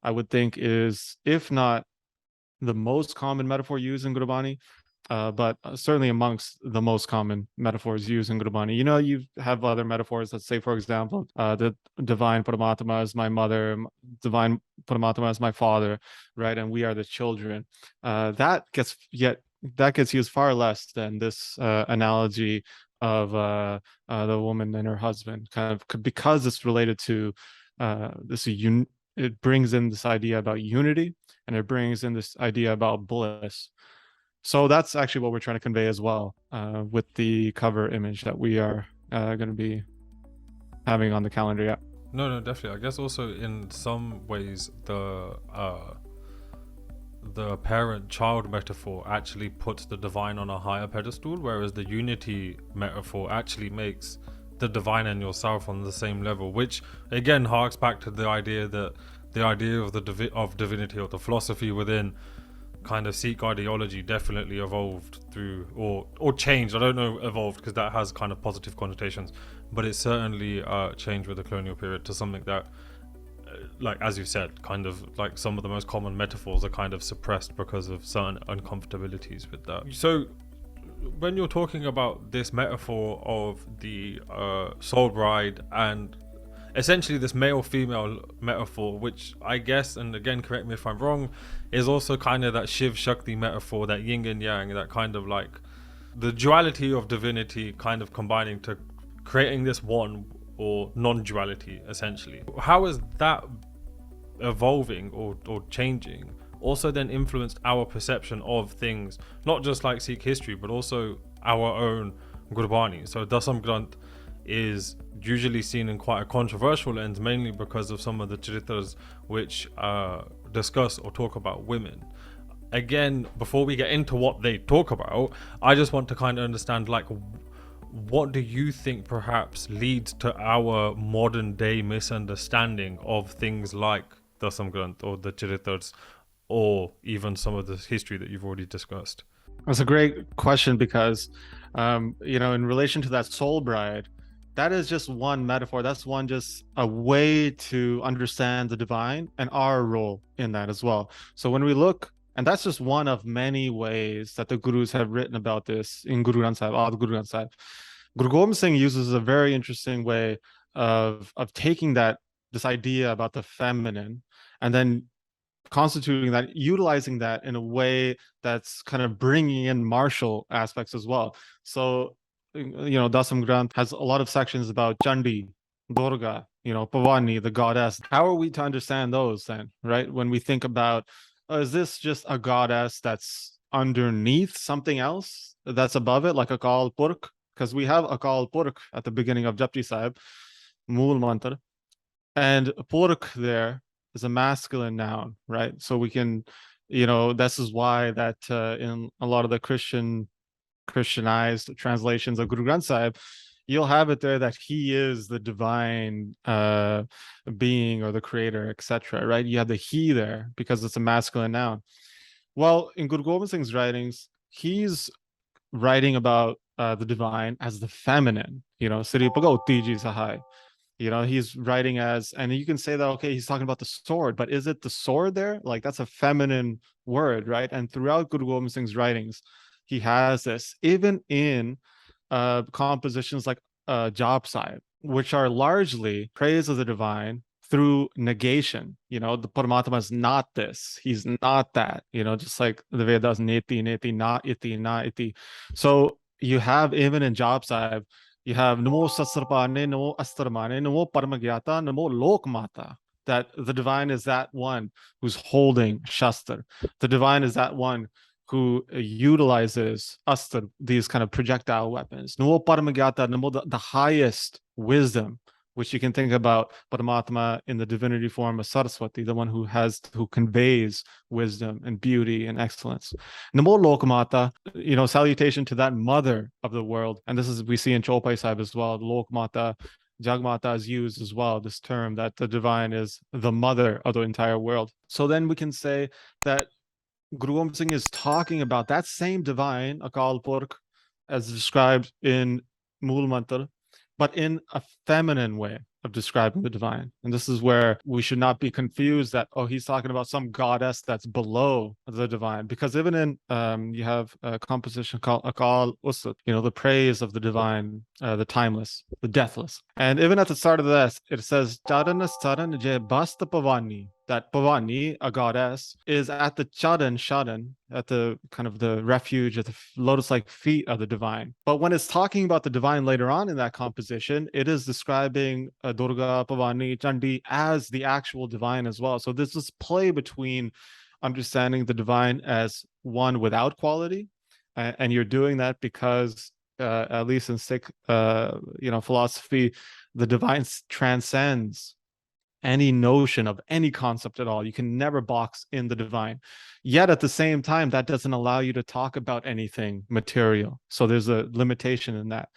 B: I would think, is, if not the most common metaphor used in Gurbani, but certainly amongst the most common metaphors used in Gurbani. You have other metaphors that say, for example, the divine Paramatma is my mother, divine Paramatma is my father, right? And we are the children. That gets used far less than this analogy of the woman and her husband, kind of, because it's related to it brings in this idea about unity, and it brings in this idea about bliss. So that's actually what we're trying to convey as well, with the cover image that we are going to be having on the calendar. Yeah.
A: No, definitely. I guess also in some ways the parent-child metaphor actually puts the divine on a higher pedestal, whereas the unity metaphor actually makes the divine and yourself on the same level, which again harks back to the idea of of divinity, or the philosophy within kind of Sikh ideology, definitely evolved through or changed. I don't know evolved because that has kind of positive connotations, but it certainly changed with the colonial period to something that, like as you said, kind of like some of the most common metaphors are kind of suppressed because of certain uncomfortabilities with that. So when you're talking about this metaphor of the soul bride and essentially this male-female metaphor, which I guess, and again correct me if I'm wrong, is also kind of that Shiv Shakti metaphor, that yin and yang, that kind of like the duality of divinity kind of combining to creating this one, or non-duality essentially. How is that evolving or changing also then influenced our perception of things, not just like Sikh history but also our own Gurbani? So Dasam Granth is usually seen in quite a controversial lens, mainly because of some of the charitras which discuss or talk about women. Again, before we get into what they talk about, I just want to kind of understand, like, what do you think perhaps leads to our modern day misunderstanding of things like Dasam Granth or the charitras, or even some of the history that you've already discussed?
B: That's a great question because, in relation to that soul bride, that is just one metaphor. That's just a way to understand the divine and our role in that as well. So when we look, and that's just one of many ways that the gurus have written about this in Guru Granth Sahib, Adi Guru Granth Sahib. Guru Gobind Singh uses a very interesting way of taking this idea about the feminine and then constituting that, utilizing that in a way that's kind of bringing in martial aspects as well. So, Dasam Granth has a lot of sections about Chandi, Durga, Pavani, the goddess. How are we to understand those then, right? When we think about, is this just a goddess that's underneath something else that's above it, like Akal Purkh? Because we have Akal Purkh at the beginning of Japji Sahib, Mool Mantra, and Purkh there is a masculine noun, right? So we can, this is why that in a lot of the Christianized translations of Guru Granth Sahib, you'll have it there that he is the divine being or the creator, etc. Right? You have the he there because it's a masculine noun. Well, in Guru Gobind Singh's writings, he's writing about the divine as the feminine. Sri Bhagavati Ji Sahai. He's writing as, and you can say that, okay, he's talking about the sword, but is it the sword there? Like, that's a feminine word, right? And throughout Guru Gobind Singh's writings, he has this, even in compositions like Jap Sahib, which are largely praise of the divine through negation. The Paramatma is not this, he's not that, just like the Vedas, neti, na iti. So you have, even in Jap Sahib, you have Namo Sasrapane, Namo Astarmane, Namo Paramagyata, Namo Lokmata. That the divine is that one who's holding Shastra. The divine is that one who utilizes Astar, these kind of projectile weapons. Namo Paramagyata, Namo, the highest wisdom, which you can think about Paramatma in the divinity form of Saraswati, the one who conveys wisdom and beauty and excellence. Namo Lokmata, salutation to that mother of the world. And this is, we see in Chaupai Sahib as well, Lokmata, Jagmata is used as well, this term that the divine is the mother of the entire world. So then we can say that Guru Gobind Singh is talking about that same divine, Akal Purkh, as described in Mool Mantra, but in a feminine way of describing the divine. And this is where we should not be confused that, oh, he's talking about some goddess that's below the divine. Because even in, you have a composition called Akal Usat, the praise of the divine, the timeless, the deathless. And even at the start of this, it says, Charanas Charan Je Basta Pavani, that Pavani, a goddess, is at the Sharan, at the kind of the refuge, at the lotus-like feet of the divine. But when it's talking about the divine later on in that composition, it is describing Durga, Pavani, Chandi as the actual divine as well. So there's this play between understanding the divine as one without quality, and you're doing that because at least in Sikh, philosophy, the divine transcends any notion of any concept at all. You can never box in the divine. Yet at the same time, that doesn't allow you to talk about anything material. So there's a limitation in that.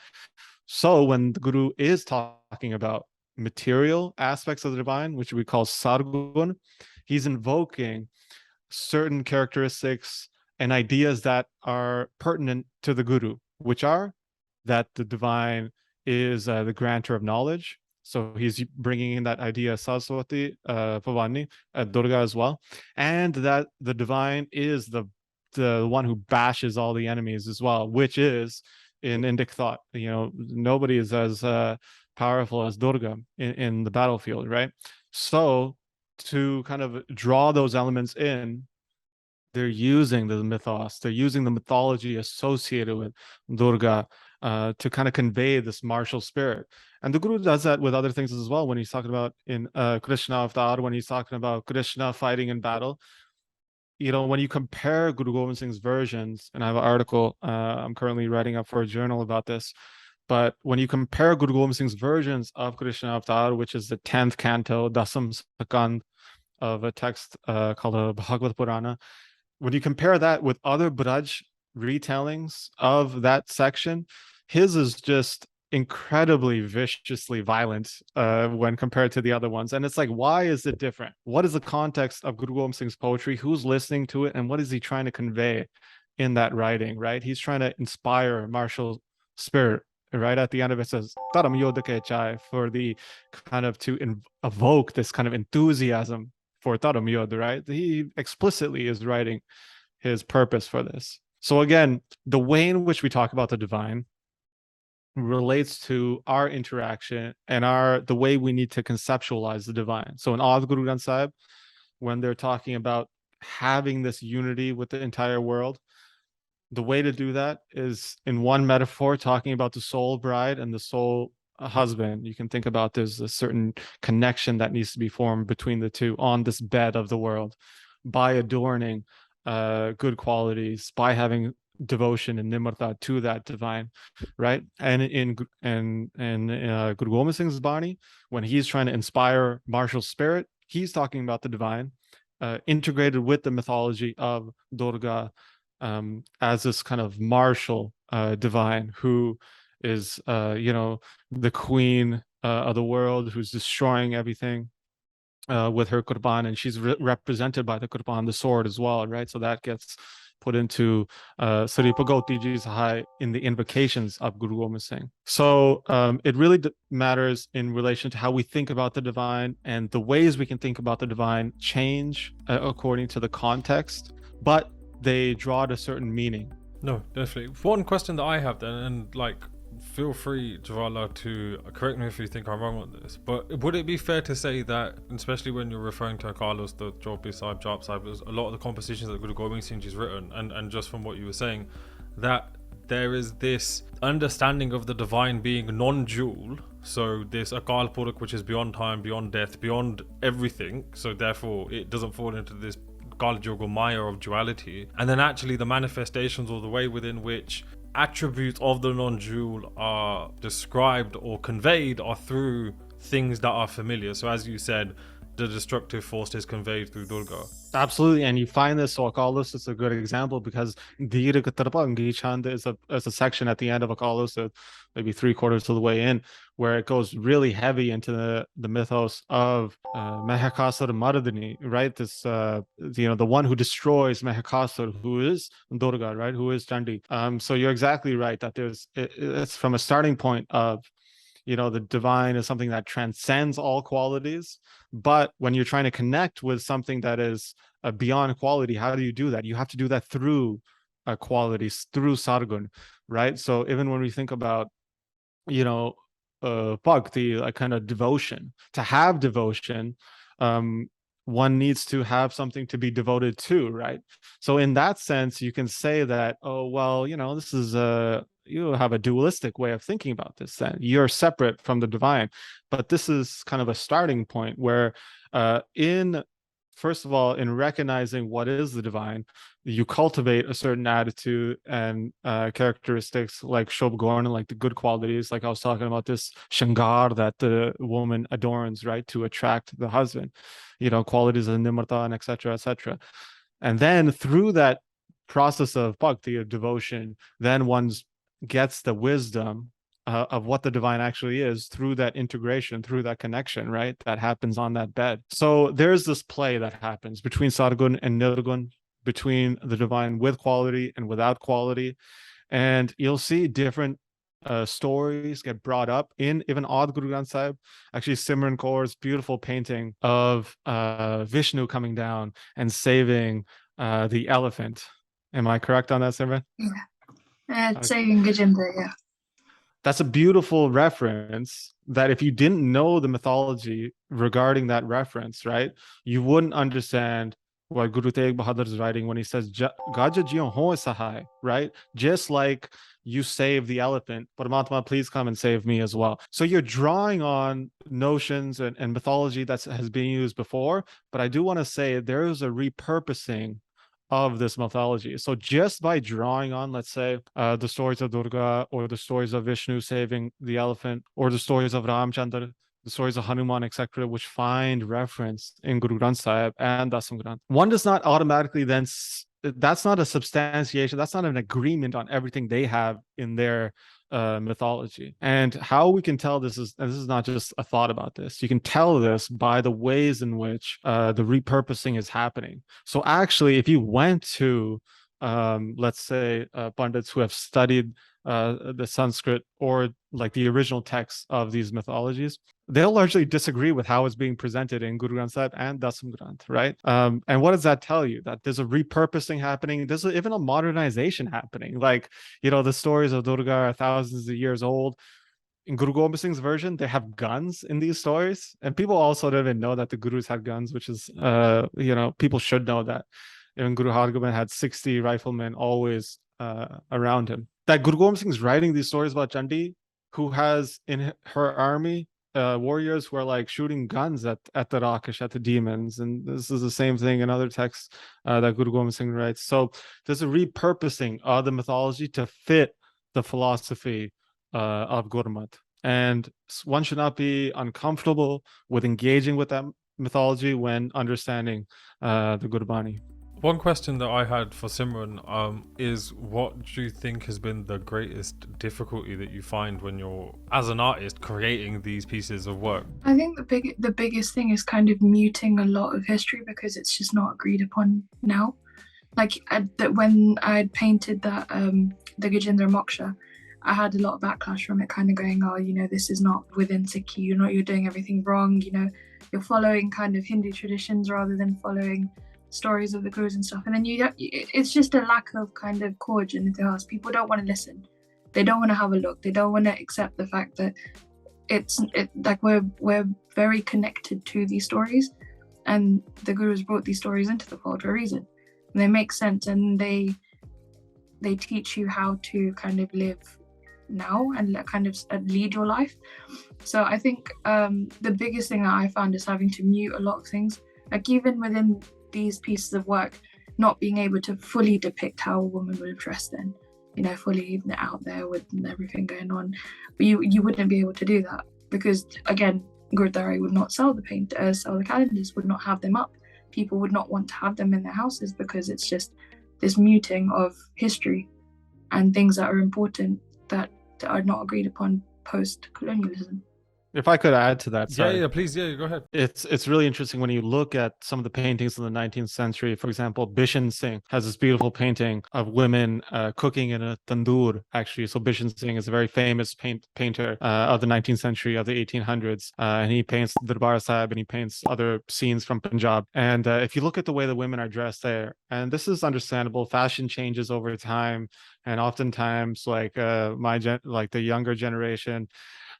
B: So when the Guru is talking about material aspects of the divine, which we call sargun, he's invoking certain characteristics and ideas that are pertinent to the Guru, which are that the divine is the grantor of knowledge. So he's bringing in that idea Saraswati, Bhavani, Durga as well, and that the divine is the one who bashes all the enemies as well, which is in Indic thought. Nobody is as powerful as Durga in the battlefield, right? So to kind of draw those elements in, they're using the mythos, they're using the mythology associated with Durga to kind of convey this martial spirit. And the Guru does that with other things as well. When he's talking about in Krishna Avatar, when he's talking about Krishna fighting in battle, when you compare Guru Gobind Singh's versions, and I have an article I'm currently writing up for a journal about this, but when you compare Guru Gobind Singh's versions of Krishna Avatar, which is the 10th canto, Dasam Granth, of a text called a Bhagavad Purana, when you compare that with other Braj retellings of that section, his is just incredibly viciously violent when compared to the other ones. And it's like, why is it different? What is the context of Guru Gobind Singh's poetry? Who's listening to it? And what is he trying to convey in that writing, right? He's trying to inspire martial spirit. Right at the end of it says, Taram Yodha Ke Chai, for the kind of to evoke this kind of enthusiasm for Taram Yodha, right? He explicitly is writing his purpose for this. So again, the way in which we talk about the divine relates to our interaction and the way we need to conceptualize the divine. So in Adi Guru Granth Sahib, when they're talking about having this unity with the entire world, the way to do that is in one metaphor, talking about the soul bride and the soul husband. You can think about there's a certain connection that needs to be formed between the two on this bed of the world by adorning good qualities, by having devotion and nimarta to that divine, right? And in Guru Gobind Singh's Bani, when he's trying to inspire martial spirit, he's talking about the divine integrated with the mythology of Durga as this kind of martial divine who is the queen of the world, who's destroying everything with her kurban, and she's represented by the kurban, the sword as well, right? So that gets put into Sri Bhagavati Ji's Sahai in the invocations of Guru Gobind Singh. So it really matters in relation to how we think about the divine, and the ways we can think about the divine change according to the context, but they draw a certain meaning.
A: No, definitely. One question that I have then, and like, feel free, Jvala, to correct me if you think I'm wrong on this, but would it be fair to say that, especially when you're referring to Carlos, the Jobi Sahib, Jap Sahib, a lot of the compositions that Guru Gobind Singh has written, and just from what you were saying, that there is this understanding of the divine being non-dual, so this Akal Purakh, which is beyond time, beyond death, beyond everything, so therefore it doesn't fall into this Kal Yuga Maya of duality, and then actually the manifestations or the way within which attributes of the non-dual are described or conveyed are through things that are familiar. So as you said, the destructive force is conveyed through Durga.
B: Absolutely, and you find this, so Akalos is a good example, because Dhira Katarpa Angi Chand is a section at the end of Akalos, maybe 3/4 of the way in, where it goes really heavy into the mythos of Mahakasur Mardini, right? This the one who destroys Mahakasur, who is Durga, right? Who is Chandi. So you're exactly right that it's from a starting point of the divine is something that transcends all qualities. But when you're trying to connect with something that is beyond quality, how do you do that? You have to do that through qualities, through sargun, right? So even when we think about, bhakti, a kind of devotion, to have devotion, one needs to have something to be devoted to, right? So in that sense, you can say that, oh, well, this is you have a dualistic way of thinking about this, then you're separate from the divine. But this is kind of a starting point where first of all, in recognizing what is the divine, you cultivate a certain attitude and characteristics like Shobgorn, like the good qualities, like I was talking about, this shangar that the woman adorns, right, to attract the husband, qualities of nimarta and etc., etc. And then through that process of bhakti, of devotion, then one gets the wisdom of what the divine actually is through that integration, through that connection, right, that happens on that bed. So there's this play that happens between Sargun and Nirgun, between the divine with quality and without quality. And you'll see different stories get brought up in even Ad Guru Granth Sahib. Actually, Simran Kaur's beautiful painting of Vishnu coming down and saving the elephant. Am I correct on that, Simran?
C: Yeah. Saving Gajendra, yeah.
B: That's a beautiful reference that if you didn't know the mythology regarding that reference, right, you wouldn't understand what Guru Tegh Bahadur is writing when he says, Gaja jiyon ho sahai, right? Just like you save the elephant, Paramatma, please come and save me as well. So you're drawing on notions and mythology that has been used before, but I do want to say there is a repurposing of this mythology. So just by drawing on, let's say, the stories of Durga, or the stories of Vishnu saving the elephant, or the stories of Ramchandra, the stories of Hanuman, etc., which find reference in Guru Granth Sahib and Dasam Granth, one does not automatically then, that's not a substantiation, that's not an agreement on everything they have in their mythology. And how we can tell this is, and this is not just a thought about this, you can tell this by the ways in which the repurposing is happening. So actually, if you went to let's say pundits who have studied the Sanskrit or like the original texts of these mythologies, they'll largely disagree with how it's being presented in Guru Granth Sahib and Dasam Granth, right? And what does that tell you? That there's a repurposing happening. There's even a modernization happening. Like, the stories of Durga are thousands of years old. In Guru Gobind Singh's version, they have guns in these stories. And people also don't even know that the Gurus had guns, which is, people should know that. Even Guru Hargobind had 60 riflemen always around him. That Guru Gobind Singh is writing these stories about Chandi, who has in her army warriors who are like shooting guns at the Raksha, at the demons. And this is the same thing in other texts that Guru Gobind Singh writes. So there's a repurposing of the mythology to fit the philosophy of Gurmat. And one should not be uncomfortable with engaging with that mythology when understanding the Gurbani.
A: One question that I had for Simran is, what do you think has been the greatest difficulty that you find when you're, as an artist, creating these pieces of work?
C: I think the biggest thing is kind of muting a lot of history because it's just not agreed upon now. Like when I had painted that the Gajendra Moksha, I had a lot of backlash from it, kind of going, oh, this is not within Sikh, you're doing everything wrong, you're following kind of Hindu traditions rather than following stories of the gurus and stuff. And then it's just a lack of kind of courage in the house. People don't want to listen, they don't want to have a look, they don't want to accept the fact that it's like we're very connected to these stories, and the gurus brought these stories into the fold for a reason, and they make sense, and they teach you how to kind of live now and kind of lead your life. So I think the biggest thing that I found is having to mute a lot of things, like even within these pieces of work, not being able to fully depict how a woman would have dressed then, fully out there with everything going on. But you wouldn't be able to do that because, again, Gurdwara would not sell the calendars, would not have them up. People would not want to have them in their houses because it's just this muting of history and things that are important that are not agreed upon post-colonialism.
B: If I could add to that, sorry.
A: Yeah, please, go ahead.
B: It's really interesting when you look at some of the paintings in the 19th century. For example, Bishan Singh has this beautiful painting of women cooking in a tandoor, actually. So Bishan Singh is a very famous painter of the 19th century, of the 1800s. And he paints Darbar Sahib and he paints other scenes from Punjab. And if you look at the way the women are dressed there, and this is understandable, fashion changes over time. And oftentimes, like the younger generation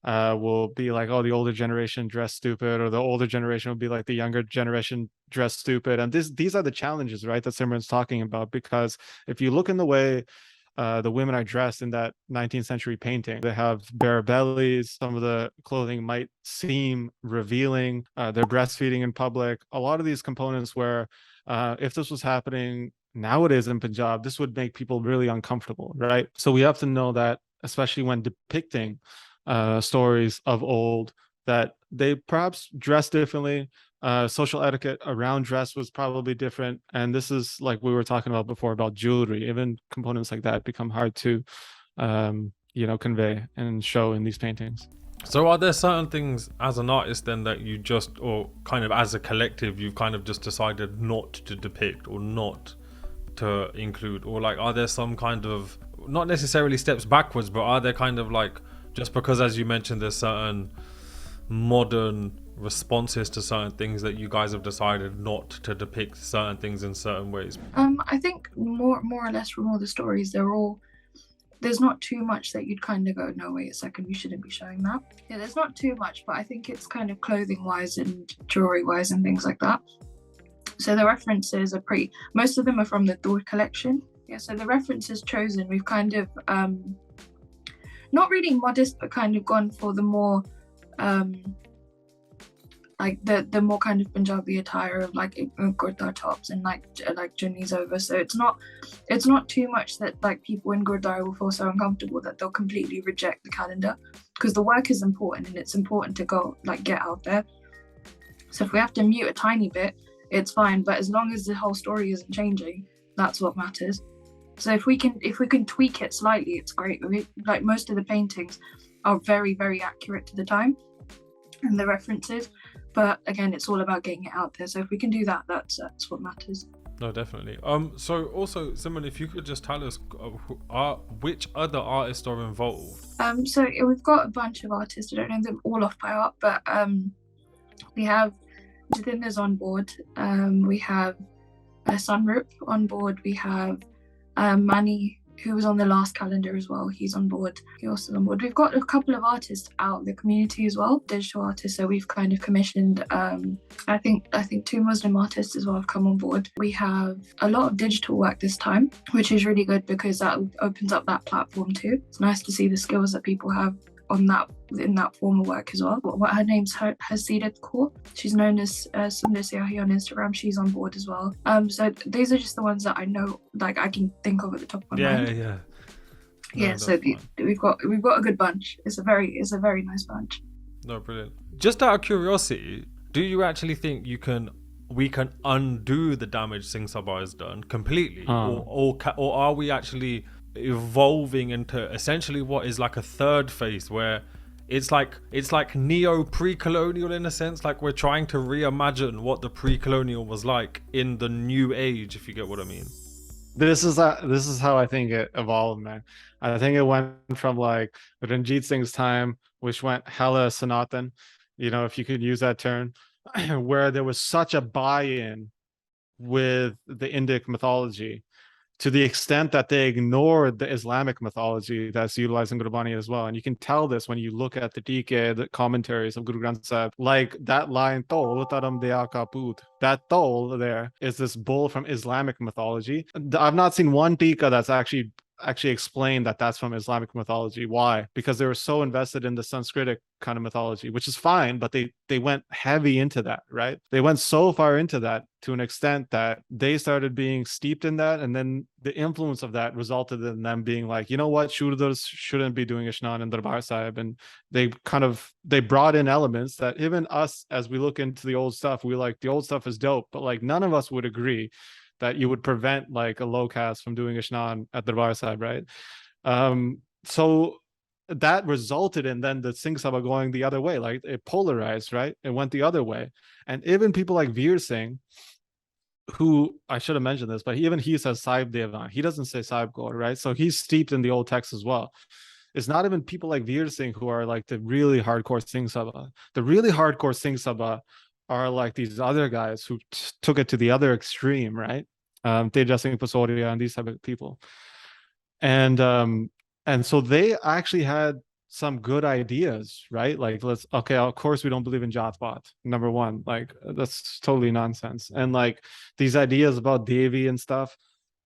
B: will be like, oh, the older generation dressed stupid, or the older generation will be like the younger generation dressed stupid. And these are the challenges, right, that Simran's talking about. Because if you look in the way the women are dressed in that 19th century painting, they have bare bellies, some of the clothing might seem revealing, they're breastfeeding in public, a lot of these components where if this was happening nowadays in Punjab, this would make people really uncomfortable, right? So we have to know that, especially when depicting stories of old, that they perhaps dress differently. Social etiquette around dress was probably different. And this is like we were talking about before about jewelry, even components like that become hard to, convey and show in these paintings.
A: So are there certain things as an artist then that you just, or kind of as a collective, you've kind of just decided not to depict or not to include, or like are there some kind of, not necessarily steps backwards, but are there kind of like, just because as you mentioned there's certain modern responses to certain things that you guys have decided not to depict certain things in certain ways?
C: I think more or less from all the stories, there's not too much that you'd kind of go, no, wait a second, we shouldn't be showing that. Yeah, there's not too much, but I think it's kind of clothing wise and jewelry wise and things like that. So the references are most of them are from the Dor collection. Yeah, so the references chosen, we've kind of not really modest, but kind of gone for the more like the more kind of Punjabi attire of like Gurdwara tops and like chunnis over. So it's not too much that like people in Gurdwara will feel so uncomfortable that they'll completely reject the calendar, because the work is important and it's important to go like get out there. So if we have to mute a tiny bit, it's fine, but as long as the whole story isn't changing, that's what matters. So if we can tweak it slightly, it's great. Like most of the paintings are very, very accurate to the time and the references, but again, it's all about getting it out there. So if we can do that, that's what matters.
A: No, definitely. So also, Simon, if you could just tell us which other artists are involved.
C: So we've got a bunch of artists. I don't know them all off by heart, but we have Jithinder's on board. We have Sunrup on board. We have Mani, who was on the last calendar as well. He's on board. He also is on board. We've got a couple of artists out in the community as well, digital artists. So we've kind of commissioned, I think 2 Muslim artists as well have come on board. We have a lot of digital work this time, which is really good because that opens up that platform too. It's nice to see the skills that people have on that in that form of work as well. What her name's Hasida Kaur. She's known as Sundar Siahi on Instagram. She's on board as well. So these are just the ones that I know, like I can think of at the top of my mind. Yeah. So we've got a good bunch. It's a very nice bunch.
A: No, brilliant. Just out of curiosity, do you actually think we can undo the damage Singh Sabha has done completely, or are we actually evolving into essentially what is like a third phase where it's like Neo-Pre Colonial in a sense, like we're trying to reimagine what the pre-colonial was like in the new age, if you get what I mean?
B: This is how I think it evolved, man. I think it went from like Ranjit Singh's time, which went hella Sanatan, if you could use that term, where there was such a buy-in with the Indic mythology, to the extent that they ignored the Islamic mythology that's utilized in Gurbani as well. And you can tell this when you look at the DK, the commentaries of Guru Granth Sahib, like that line, Tol Taram Dea Ka Poot. That Tol there is this bull from Islamic mythology. I've not seen one Tika that's actually explained that that's from Islamic mythology. Why? Because they were so invested in the Sanskritic kind of mythology, which is fine, but they went heavy into that, right? They went so far into that to an extent that they started being steeped in that, and then the influence of that resulted in them being like, you know what, Shurdars shouldn't be doing Ishnan and Darbar Sahib. And they brought in elements that even us, as we look into the old stuff, we like the old stuff is dope, but like none of us would agree that you would prevent like a low caste from doing Ishnan at Darbar Sahib, right? So that resulted in then the Singh Sabha going the other way, like it polarized, right? It went the other way. And even people like Veer Singh, who I should have mentioned this, but even he says Sahib Devan. He doesn't say Sahib Gaur, right? So he's steeped in the old text as well. It's not even people like Veer Singh who are like the really hardcore Singh Sabha. The really hardcore Singh Sabha are like these other guys who took it to the other extreme, right? Teja Singh Pasoria and these type of people. And so they actually had some good ideas, right? Like, of course we don't believe in Jatpat, number one. Like, that's totally nonsense. And like these ideas about Devi and stuff,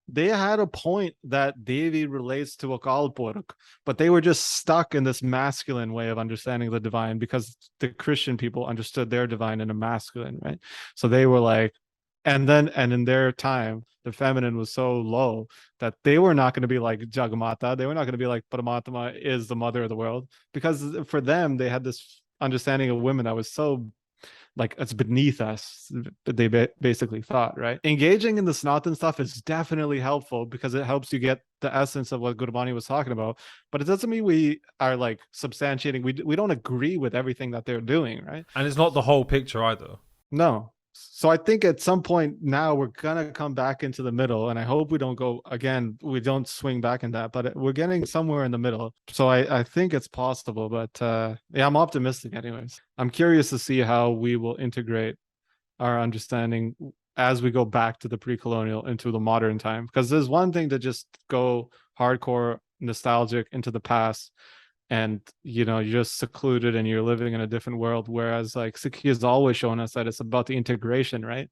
B: they had a point that Devi relates to Akal Purakh, but they were just stuck in this masculine way of understanding the divine because the Christian people understood their divine in a masculine, right? So they were like, And in their time, the feminine was so low that they were not going to be like Jagamata. They were not going to be like Paramatma is the mother of the world, because for them, they had this understanding of women that was so like it's beneath us. They basically thought, right? Engaging in the Sanatan stuff is definitely helpful because it helps you get the essence of what Gurbani was talking about, but it doesn't mean we are like substantiating. We don't agree with everything that they're doing, right?
A: And it's not the whole picture either.
B: No. So I think at some point now we're gonna come back into the middle, and I hope we don't go again. We don't swing back in that, but we're getting somewhere in the middle. So I think it's possible, but yeah, I'm optimistic. Anyways, I'm curious to see how we will integrate our understanding as we go back to the pre-colonial into the modern time. Because there's one thing to just go hardcore nostalgic into the past, and you're just secluded and you're living in a different world, whereas like Sikh has always shown us that it's about the integration, right?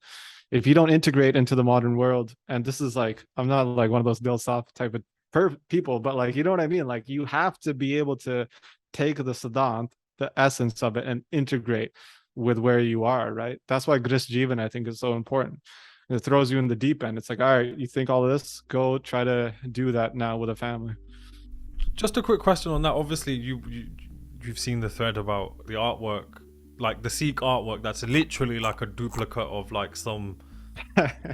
B: If you don't integrate into the modern world, and this is like, I'm not like one of those Dil Saf type of people, but like, you know what I mean, like you have to be able to take the Siddhant, the essence of it, and integrate with where you are, right? That's why Gris Jeevan, I think, is so important. It throws you in the deep end. It's like, all right, you think all of this, go try to do that now with a family.
A: Just a quick question on that. Obviously, you've seen the thread about the artwork, like the Sikh artwork. That's literally like a duplicate of like some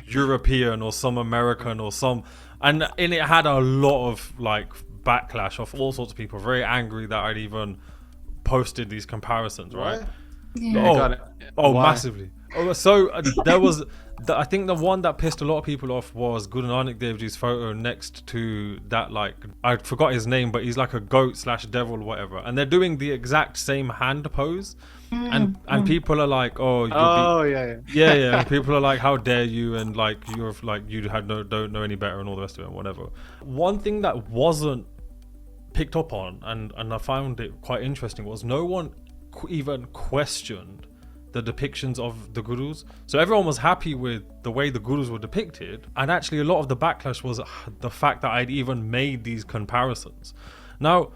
A: European or some American or some, and it had a lot of like backlash of all sorts of people, very angry that I'd even posted these comparisons, right?
C: Yeah.
A: Massively. So there was, I think the one that pissed a lot of people off was Guru Nanak Dev Ji's photo next to that, like, I forgot his name, but he's like a goat / devil or whatever, and they're doing the exact same hand pose, and people are like, oh, yeah, and people are like, how dare you, and like you're like you don't know any better and all the rest of it and whatever. One thing that wasn't picked up on, and I found it quite interesting, was no one even questioned the depictions of the gurus. So everyone was happy with the way the gurus were depicted, and actually a lot of the backlash was the fact that I'd even made these comparisons. Now,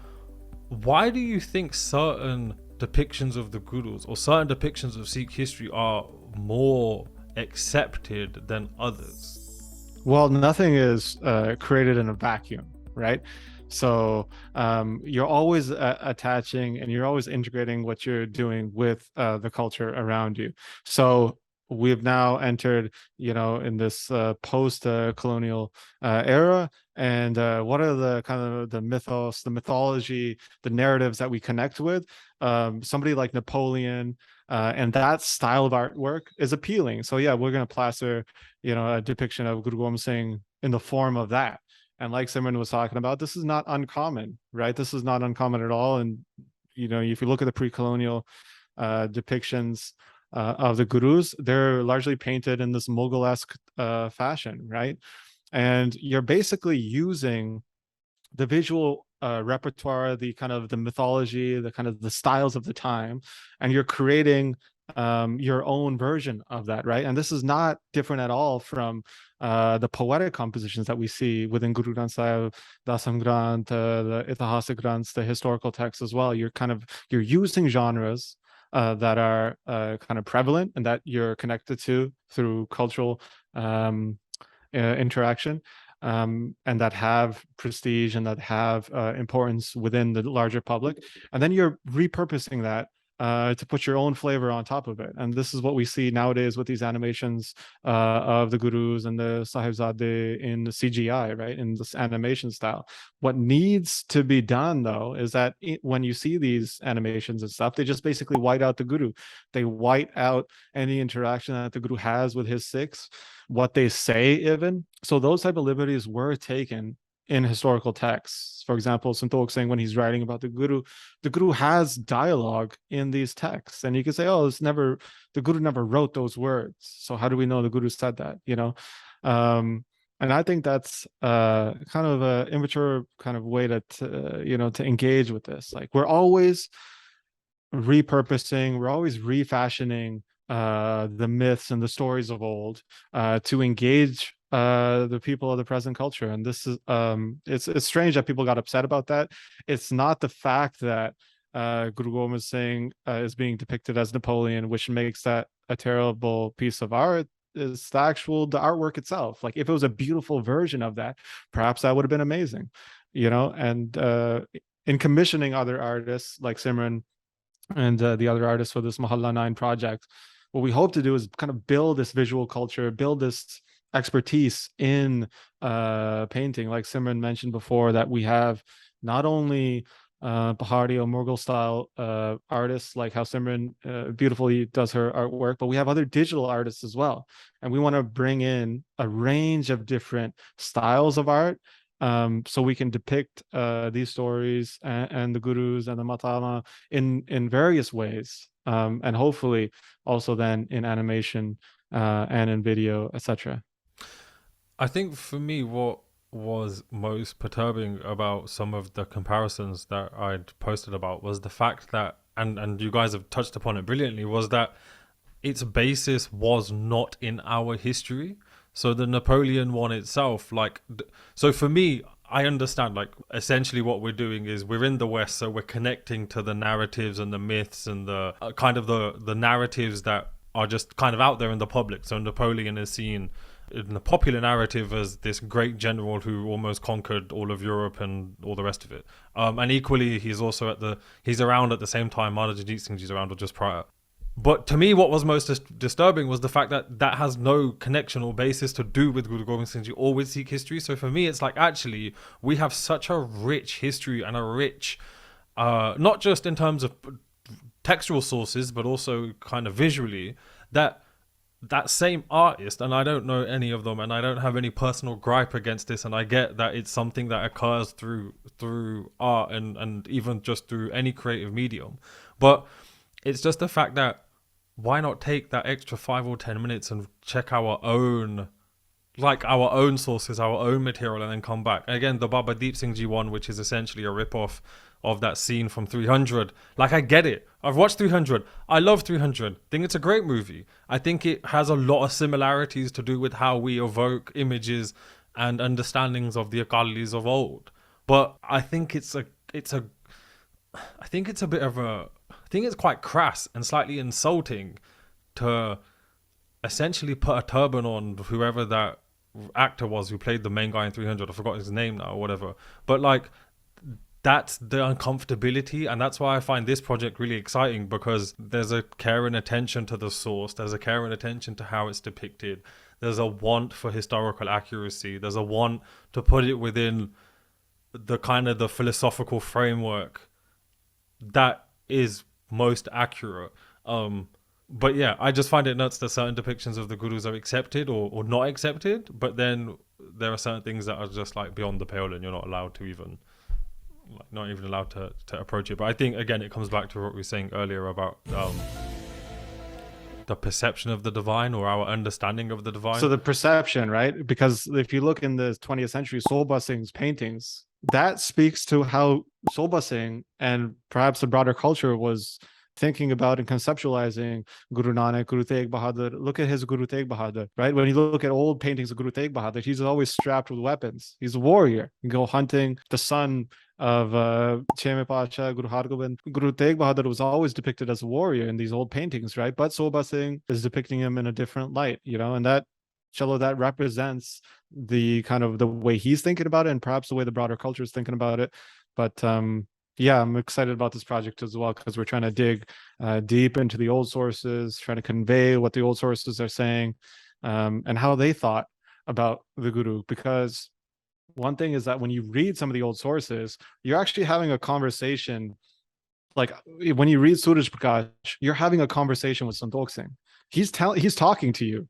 A: why do you think certain depictions of the gurus or certain depictions of Sikh history are more accepted than others?
B: Well, nothing is created in a vacuum, right? So you're always attaching and you're always integrating what you're doing with the culture around you. So we've now entered, in this post-colonial era. And what are the kind of the mythos, the mythology, the narratives that we connect with? Somebody like Napoleon and that style of artwork is appealing. So yeah, we're going to plaster, a depiction of Guru Gobind Singh in the form of that. And like Simran was talking about, this is not uncommon, right? This is not uncommon at all. And, if you look at the pre-colonial depictions of the gurus, they're largely painted in this Mughal-esque fashion, right? And you're basically using the visual repertoire, the kind of the mythology, the kind of the styles of the time, and you're creating your own version of that, right? And this is not different at all from the poetic compositions that we see within Guru Granth Sahib, Dasam Granth, the Itihasic Granths, the historical texts as well. You're using genres that are kind of prevalent and that you're connected to through cultural interaction, and that have prestige and that have importance within the larger public. And then you're repurposing that to put your own flavor on top of it. And this is what we see nowadays with these animations of the gurus and the sahibzade in the CGI, right? In this animation style. What needs to be done, though, is that when you see these animations and stuff, they just basically white out the guru. They white out any interaction that the guru has with his Sikhs, what they say even. So those type of liberties were taken in historical texts. For example, Santokh Singh, when he's writing about the guru has dialogue in these texts, and you can say, oh, the guru never wrote those words, so how do we know the guru said that? And I think that's kind of an immature kind of way to engage with this. Like, we're always repurposing, we're always refashioning the myths and the stories of old to engage the people of the present culture. And this is it's strange that people got upset about that. It's not the fact that Guru Gobind Singh is being depicted as Napoleon, which makes that a terrible piece of art. it's the artwork itself. Like if it was a beautiful version of that, perhaps that would have been amazing, and in commissioning other artists like Simran and the other artists for this Mahalla 9 project, what we hope to do is kind of build this visual culture, build this expertise in painting. Like Simran mentioned before, that we have not only Pahari or Mughal style artists, like how Simran beautifully does her artwork, but we have other digital artists as well. And we want to bring in a range of different styles of art, so we can depict these stories and the gurus and the matama in various ways, and hopefully also then in animation and in video, etc.
A: I think for me, what was most perturbing about some of the comparisons that I'd posted about was the fact that, and you guys have touched upon it brilliantly, was that its basis was not in our history. So the Napoleon one itself, so for me, I understand, like, essentially what we're doing is we're in the West, so we're connecting to the narratives and the myths and the kind of the narratives that are just kind of out there in the public. So Napoleon is seen in the popular narrative as this great general who almost conquered all of Europe and all the rest of it. And equally, he's around at the same time Maharaja Singh Ji's around, or just prior. But to me, what was most disturbing was the fact that that has no connection or basis to do with Guru Gobind Singh Ji or with Sikh history. So for me, it's like, actually, we have such a rich history and a rich, not just in terms of textual sources, but also kind of visually, that same artist, and I don't know any of them, and I don't have any personal gripe against this, and I get that it's something that occurs through art and even just through any creative medium, but it's just the fact that why not take that extra 5 or 10 minutes and check our own sources, our own material, and then come back. And again, the Baba Deep Singh Ji one, which is essentially a rip-off of that scene from 300. Like, I get it. I've watched 300. I love 300. I think it's a great movie. I think it has a lot of similarities to do with how we evoke images and understandings of the Akalis of old. But I think it's quite crass and slightly insulting to essentially put a turban on whoever that actor was who played the main guy in 300. I forgot his name now or whatever. But like, that's the uncomfortability, and that's why I find this project really exciting, because there's a care and attention to the source, there's a care and attention to how it's depicted, there's a want for historical accuracy, there's a want to put it within the kind of the philosophical framework that is most accurate. But yeah, I just find it nuts that certain depictions of the gurus are accepted or not accepted, but then there are certain things that are just like beyond the pale, and you're not allowed to even to approach it. But I think, again, it comes back to what we were saying earlier about the perception of the divine, or our understanding of the divine.
B: So the perception, right? Because if you look in the 20th century, Sobha Singh's paintings, that speaks to how Sobha Singh and perhaps the broader culture was thinking about and conceptualizing Guru Nanak, Guru Tegh Bahadur. Look at his Guru Tegh Bahadur, right? When you look at old paintings of Guru Tegh Bahadur, he's always strapped with weapons. He's a warrior. You go hunting. The son of Cheme Pasha, Guru Hargobind, Guru Tegh Bahadur was always depicted as a warrior in these old paintings, right? But Sobha Singh is depicting him in a different light, and that represents the kind of the way he's thinking about it, and perhaps the way the broader culture is thinking about it. But yeah, I'm excited about this project as well, because we're trying to dig deep into the old sources, trying to convey what the old sources are saying, and how they thought about the guru. Because one thing is that when you read some of the old sources, you're actually having a conversation. Like when you read Suraj Prakash, you're having a conversation with Santokh Singh. He's talking to you.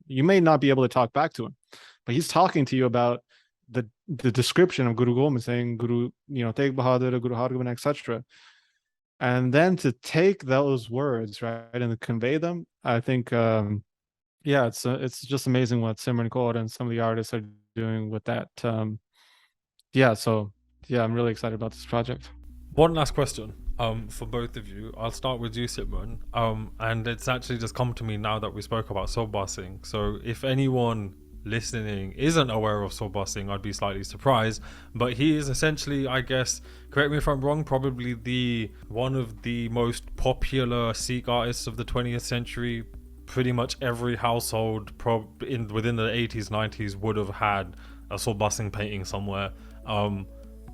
B: You may not be able to talk back to him, but he's talking to you about the description of Guru Gobind, saying Guru, Tegh Bahadur, Guru Hargobind, etc. And then to take those words, right, and to convey them, I think, it's just amazing what Simran Kaur and some of the artists are doing with that. I'm really excited about this project.
A: One last question for both of you. I'll start with you, Simran. And it's actually just come to me now that we spoke about Sobha Singh. So if anyone listening isn't aware of Sobha Singh, I'd be slightly surprised, but he is essentially, I guess, correct me if I'm wrong, probably one of the most popular Sikh artists of the 20th century, pretty much every household within the 80s, 90s would have had a Sobha Singh painting somewhere. And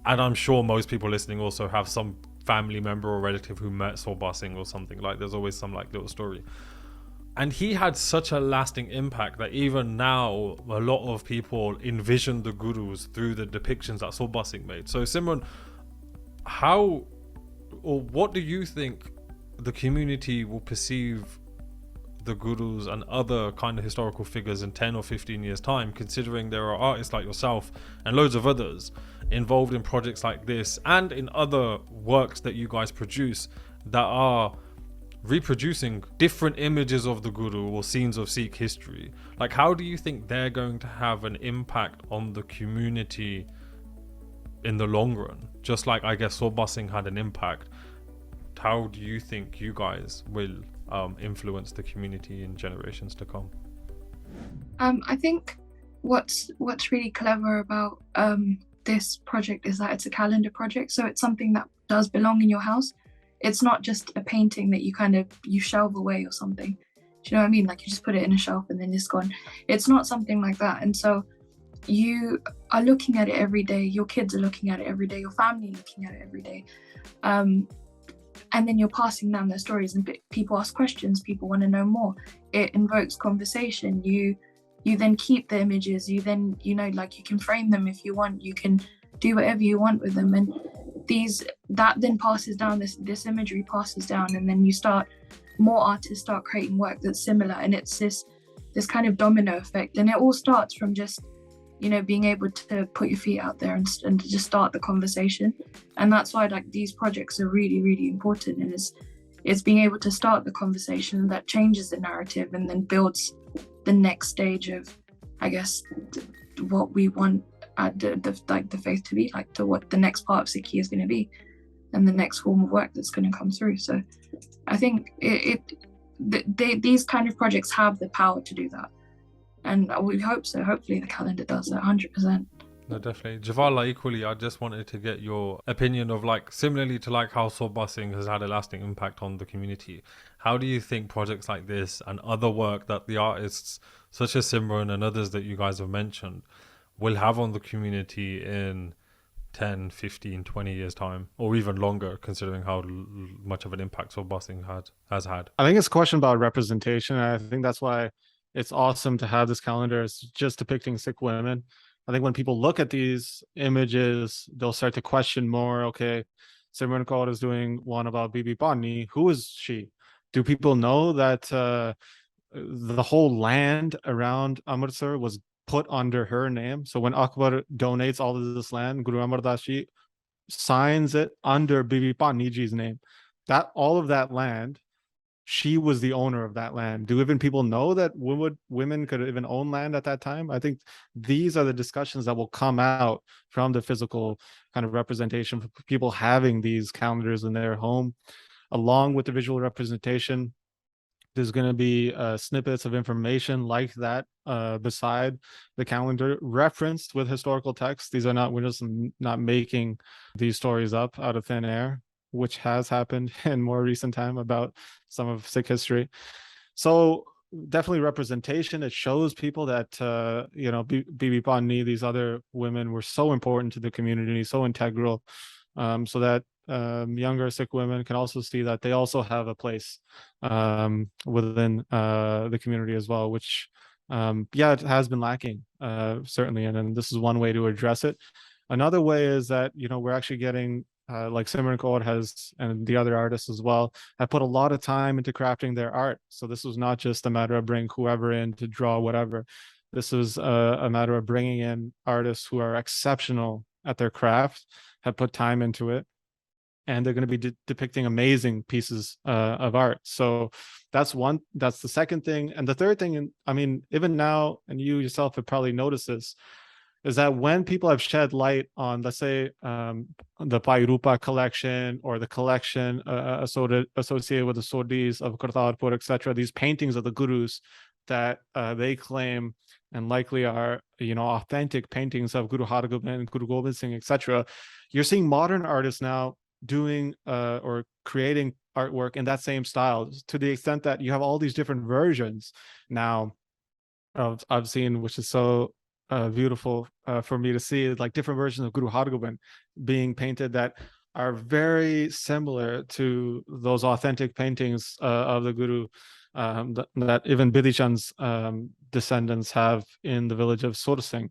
A: I'm sure most people listening also have some family member or relative who met Sobha Singh or something. Like, there's always some like little story. And he had such a lasting impact that even now a lot of people envision the gurus through the depictions that Sobha Singh made. So Simran, how or what do you think the community will perceive the gurus and other kind of historical figures in 10 or 15 years time, considering there are artists like yourself and loads of others involved in projects like this and in other works that you guys produce that are reproducing different images of the guru or scenes of Sikh history? Like, how do you think they're going to have an impact on the community in the long run? Just like I guess Sobha Singh had an impact, how do you think you guys will influence the community in generations to come?
C: I think what's really clever about this project is that it's a calendar project, so it's something that does belong in your house. It's not just a painting that you shelve away or something. Do you know what I mean? Like, you just put it in a shelf and then it's gone. It's not something like that. And so you are looking at it every day. Your kids are looking at it every day. Your family are looking at it every day. And then you're passing down their stories, and people ask questions. People want to know more. It invokes conversation. You then keep the images. You then, like, you can frame them if you want. You can do whatever you want with them. And that then passes down, this imagery passes down, and then more artists start creating work that's similar, and it's this kind of domino effect. And it all starts from just being able to put your feet out there and to just start the conversation. And that's why, like, these projects are really, really important, and it's being able to start the conversation that changes the narrative and then builds the next stage of, I guess, what we want the faith to be like, to what the next part of Sikhi is going to be, and the next form of work that's going to come through. So I think these kind of projects have the power to do that, and we hope so. Hopefully the calendar does that 100%.
A: No, definitely. Jvala, equally, I just wanted to get your opinion of, like, similarly to like how Sobha Singh has had a lasting impact on the community, how do you think projects like this and other work that the artists such as Simran and others that you guys have mentioned will have on the community in 10, 15, 20 years time, or even longer, considering how much of an impact Sobha Singh has had?
B: I think it's a question about representation. I think that's why it's awesome to have this calendar. It's just depicting Sikh women. I think when people look at these images, they'll start to question more. Okay, Simran Kaur is doing one about Bibi Pani. Who is she? Do people know that the whole land around Amritsar was put under her name? So when Akbar donates all of this land, Guru Amar Das Ji signs it under Bibi Pani Ji's name. That all of that land, she was the owner of that land. Do even people know that women could even own land at that time? I think these are the discussions that will come out from the physical kind of representation, for people having these calendars in their home, along with the visual representation. There's going to be snippets of information like that beside the calendar, referenced with historical text. We're just not making these stories up out of thin air, which has happened in more recent time about some of Sikh history. So definitely representation. It shows people that Bibi Pani, these other women, were so important to the community, so integral, so that younger Sikh women can also see that they also have a place within the community as well, which it has been lacking, certainly, and this is one way to address it. Another way is that we're actually getting like Simran Kaur has, and the other artists as well, have put a lot of time into crafting their art. So this was not just a matter of bringing whoever in to draw whatever. This was a matter of bringing in artists who are exceptional at their craft, have put time into it, and they're going to be depicting amazing pieces of art. So that's the second thing. And the third thing, and I mean, even now, and you yourself have probably noticed this, is that when people have shed light on, let's say, the Pairupa collection or the collection associated with the Sodis of Kartarpur, etc., these paintings of the gurus that they claim and likely are, authentic paintings of Guru Hargobind, Guru Gobind Singh, etc., you're seeing modern artists now doing or creating artwork in that same style, to the extent that you have all these different versions now of I've seen, which is so beautiful for me to see, like different versions of Guru Hargobind being painted that are very similar to those authentic paintings of the Guru that even Bidhi Chand's descendants have in the village of Sobha Singh.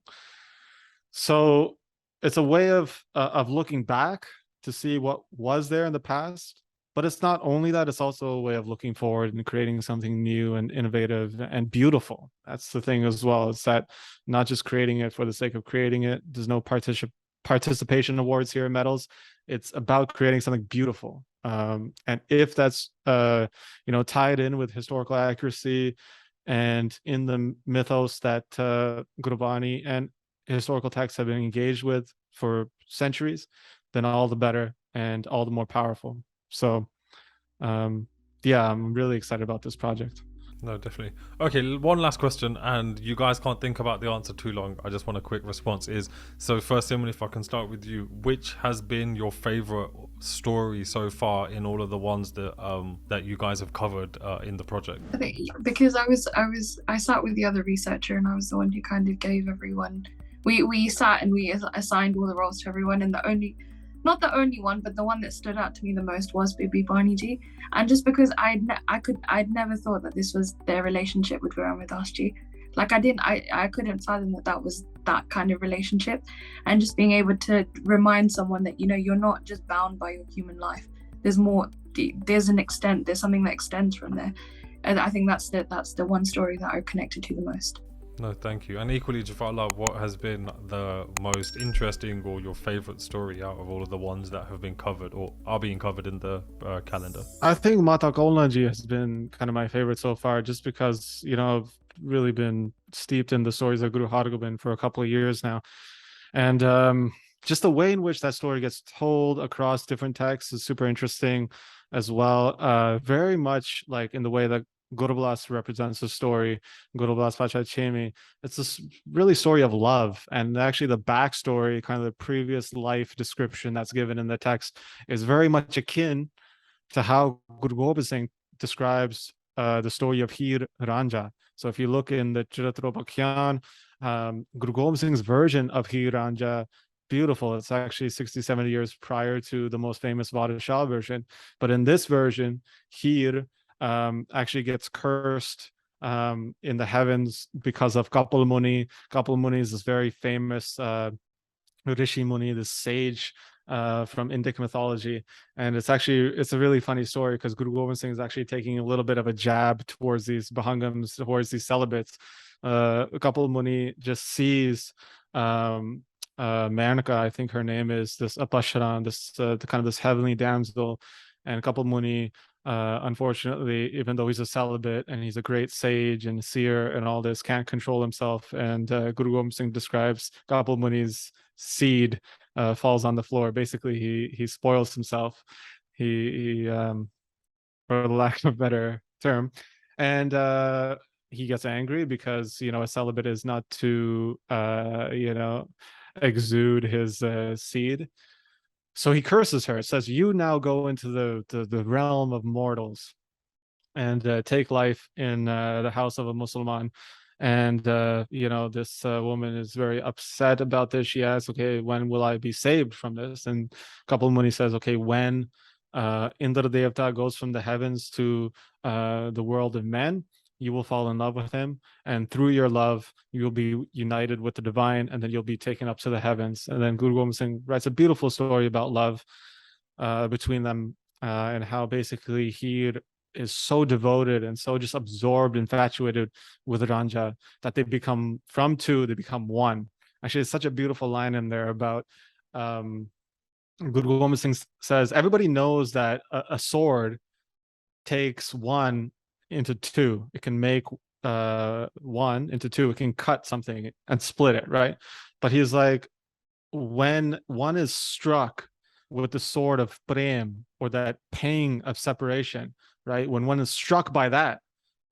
B: So it's a way of looking back to see what was there in the past. But it's not only that, it's also a way of looking forward and creating something new and innovative and beautiful. That's the thing as well. It's that not just creating it for the sake of creating it. There's no participation awards here, medals. It's about creating something beautiful. And if that's tied in with historical accuracy and in the mythos that Gurbani and historical texts have been engaged with for centuries, then all the better and all the more powerful. So yeah, I'm really excited about this project.
A: No, definitely. Okay, one last question, and you guys can't think about the answer too long. I just want a quick response. So first, Simon, if I can start with you, which has been your favorite story so far in all of the ones that you guys have covered in the project?
C: I think because I sat with the other researcher, and I was the one who kind of gave everyone. We sat and we assigned all the roles to everyone, and not the only one, but the one that stood out to me the most was Bibi Bani Ji. And just because I'd never thought that this was their relationship with Viren Das Ji. Like I couldn't fathom that was that kind of relationship. And just being able to remind someone that, you're not just bound by your human life. There's more, there's something that extends from there. And I think that's the one story that I connected to the most.
A: No, thank you. And equally, Jvala, what has been the most interesting or your favorite story out of all of the ones that have been covered or are being covered in the calendar?
B: I think Mata Kaulna Ji has been kind of my favorite so far, just because, I've really been steeped in the stories of Guru Hargobind for a couple of years now. And just the way in which that story gets told across different texts is super interesting as well. Very much like in the way that Gurublas represents the story, Gurublas Pachachemi. It's this really story of love. And actually the backstory, kind of the previous life description that's given in the text, is very much akin to how Guru Gobind Singh describes the story of Hir Ranja. So if you look in the Charitropakhyan, Guru Gobind Singh's version of Hir Ranja, beautiful. It's actually 60, 70 years prior to the most famous Vada Shah version. But in this version, Hir actually gets cursed in the heavens because of Kapil Muni. Kapil Muni is this very famous Rishi Muni, this sage from Indic mythology. And it's a really funny story because Guru Gobind Singh is actually taking a little bit of a jab towards these Bahangams, towards these celibates. Kapil Muni just sees Manaka, I think her name is, this Apasharan, this kind of this heavenly damsel, and Kapil Muni, unfortunately, even though he's a celibate and he's a great sage and seer and all this, can't control himself. And Guru Gobind Singh describes Kapil Muni's seed falls on the floor. Basically, he spoils himself. He for the lack of a better term, and he gets angry because a celibate is not to exude his seed. So he curses her. It says, "You now go into the realm of mortals and take life in the house of a Muslim." And this woman is very upset about this. She asks, "Okay, when will I be saved from this?" And Kapil Muni says, "Okay, when Indra Devta goes from the heavens to the world of men, you will fall in love with him, and through your love you'll be united with the divine, and then you'll be taken up to the heavens." And then Guru Gobind Singh writes a beautiful story about love between them, and how basically he is so devoted and so just absorbed, infatuated with Ranja, that they become, from two, they become one. Actually, it's such a beautiful line in there about Guru Gobind Singh says, everybody knows that a sword takes one into two. It can make one into two. It can cut something and split it, right? But he's like, when one is struck with the sword of prem, or that pang of separation, right? When one is struck by that,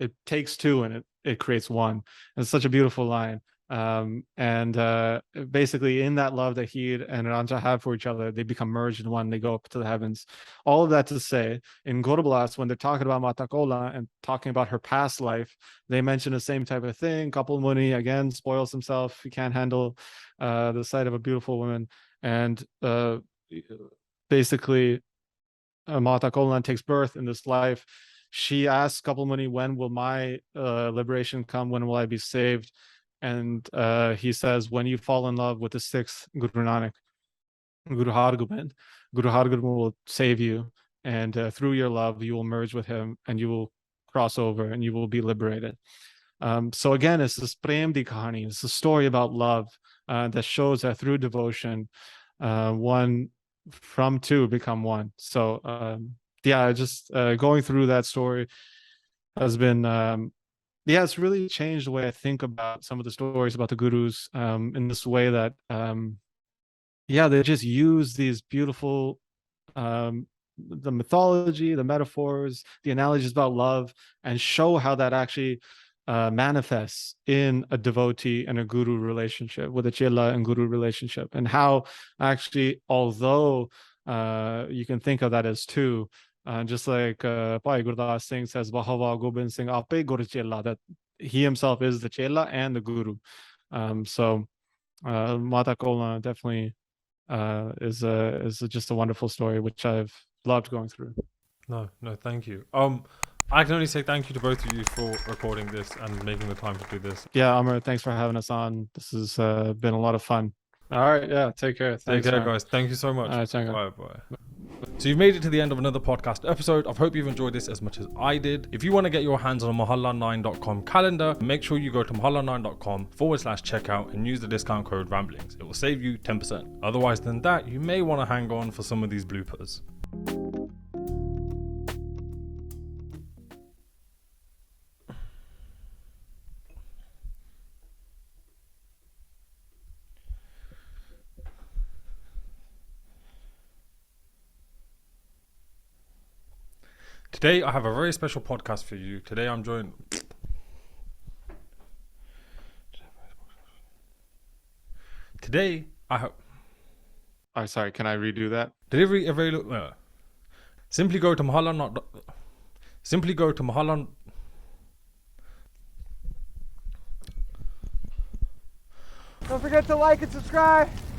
B: it takes two and it creates one. And it's such a beautiful line. Basically in that love that he and Ranja have for each other, they become merged in one. They go up to the heavens. All of that to say, in Gorbalas, when they're talking about Mata Kola and talking about her past life, they mention the same type of thing. Kapil Muni again spoils himself. He can't handle the sight of a beautiful woman, and basically Mata Kolan takes birth in this life. She asks Kapil Muni, when will my liberation come? When will I be saved? And he says, when you fall in love with the sixth Guru Nanak, Guru Hargobind, Guru Hargobind will save you. And through your love, you will merge with him and you will cross over and you will be liberated. So again, it's this Prem Di Kahani. It's a story about love that shows that through devotion, one from two become one. So just going through that story has been it's really changed the way I think about some of the stories about the gurus in this way that they just use these beautiful the mythology, the metaphors, the analogies about love, and show how that actually manifests in a devotee and a guru relationship, with a chela and guru relationship, and how actually, although you can think of that as two, just like Bhai Gurdas Singh says, Bahava Gobind Singh Ape Guru Chela, that he himself is the chela and the guru. So Mata Kola definitely is just a wonderful story, which I've loved going through.
A: No, thank you. I can only say thank you to both of you for recording this and making the time to do this.
B: Yeah, Amr, thanks for having us on. This has been a lot of fun. All right, yeah, take care.
A: Take care, guys. Thank you so much.
B: All right, thank you.
A: Bye. So you've made it to the end of another podcast episode. I hope you've enjoyed this as much as I did. If you want to get your hands on a mahalla9.com calendar, make sure you go to mahalla9.com/checkout and use the discount code ramblings. It will save you 10%. Otherwise than that, you may want to hang on for some of these bloopers. Today, I have a very special podcast for you. Today, I'm joined... Today, I have...
B: Oh, sorry, can I redo that?
A: Delivery available... Simply go to Mahalla... Simply go to Mahalla...
E: Don't forget to like and subscribe.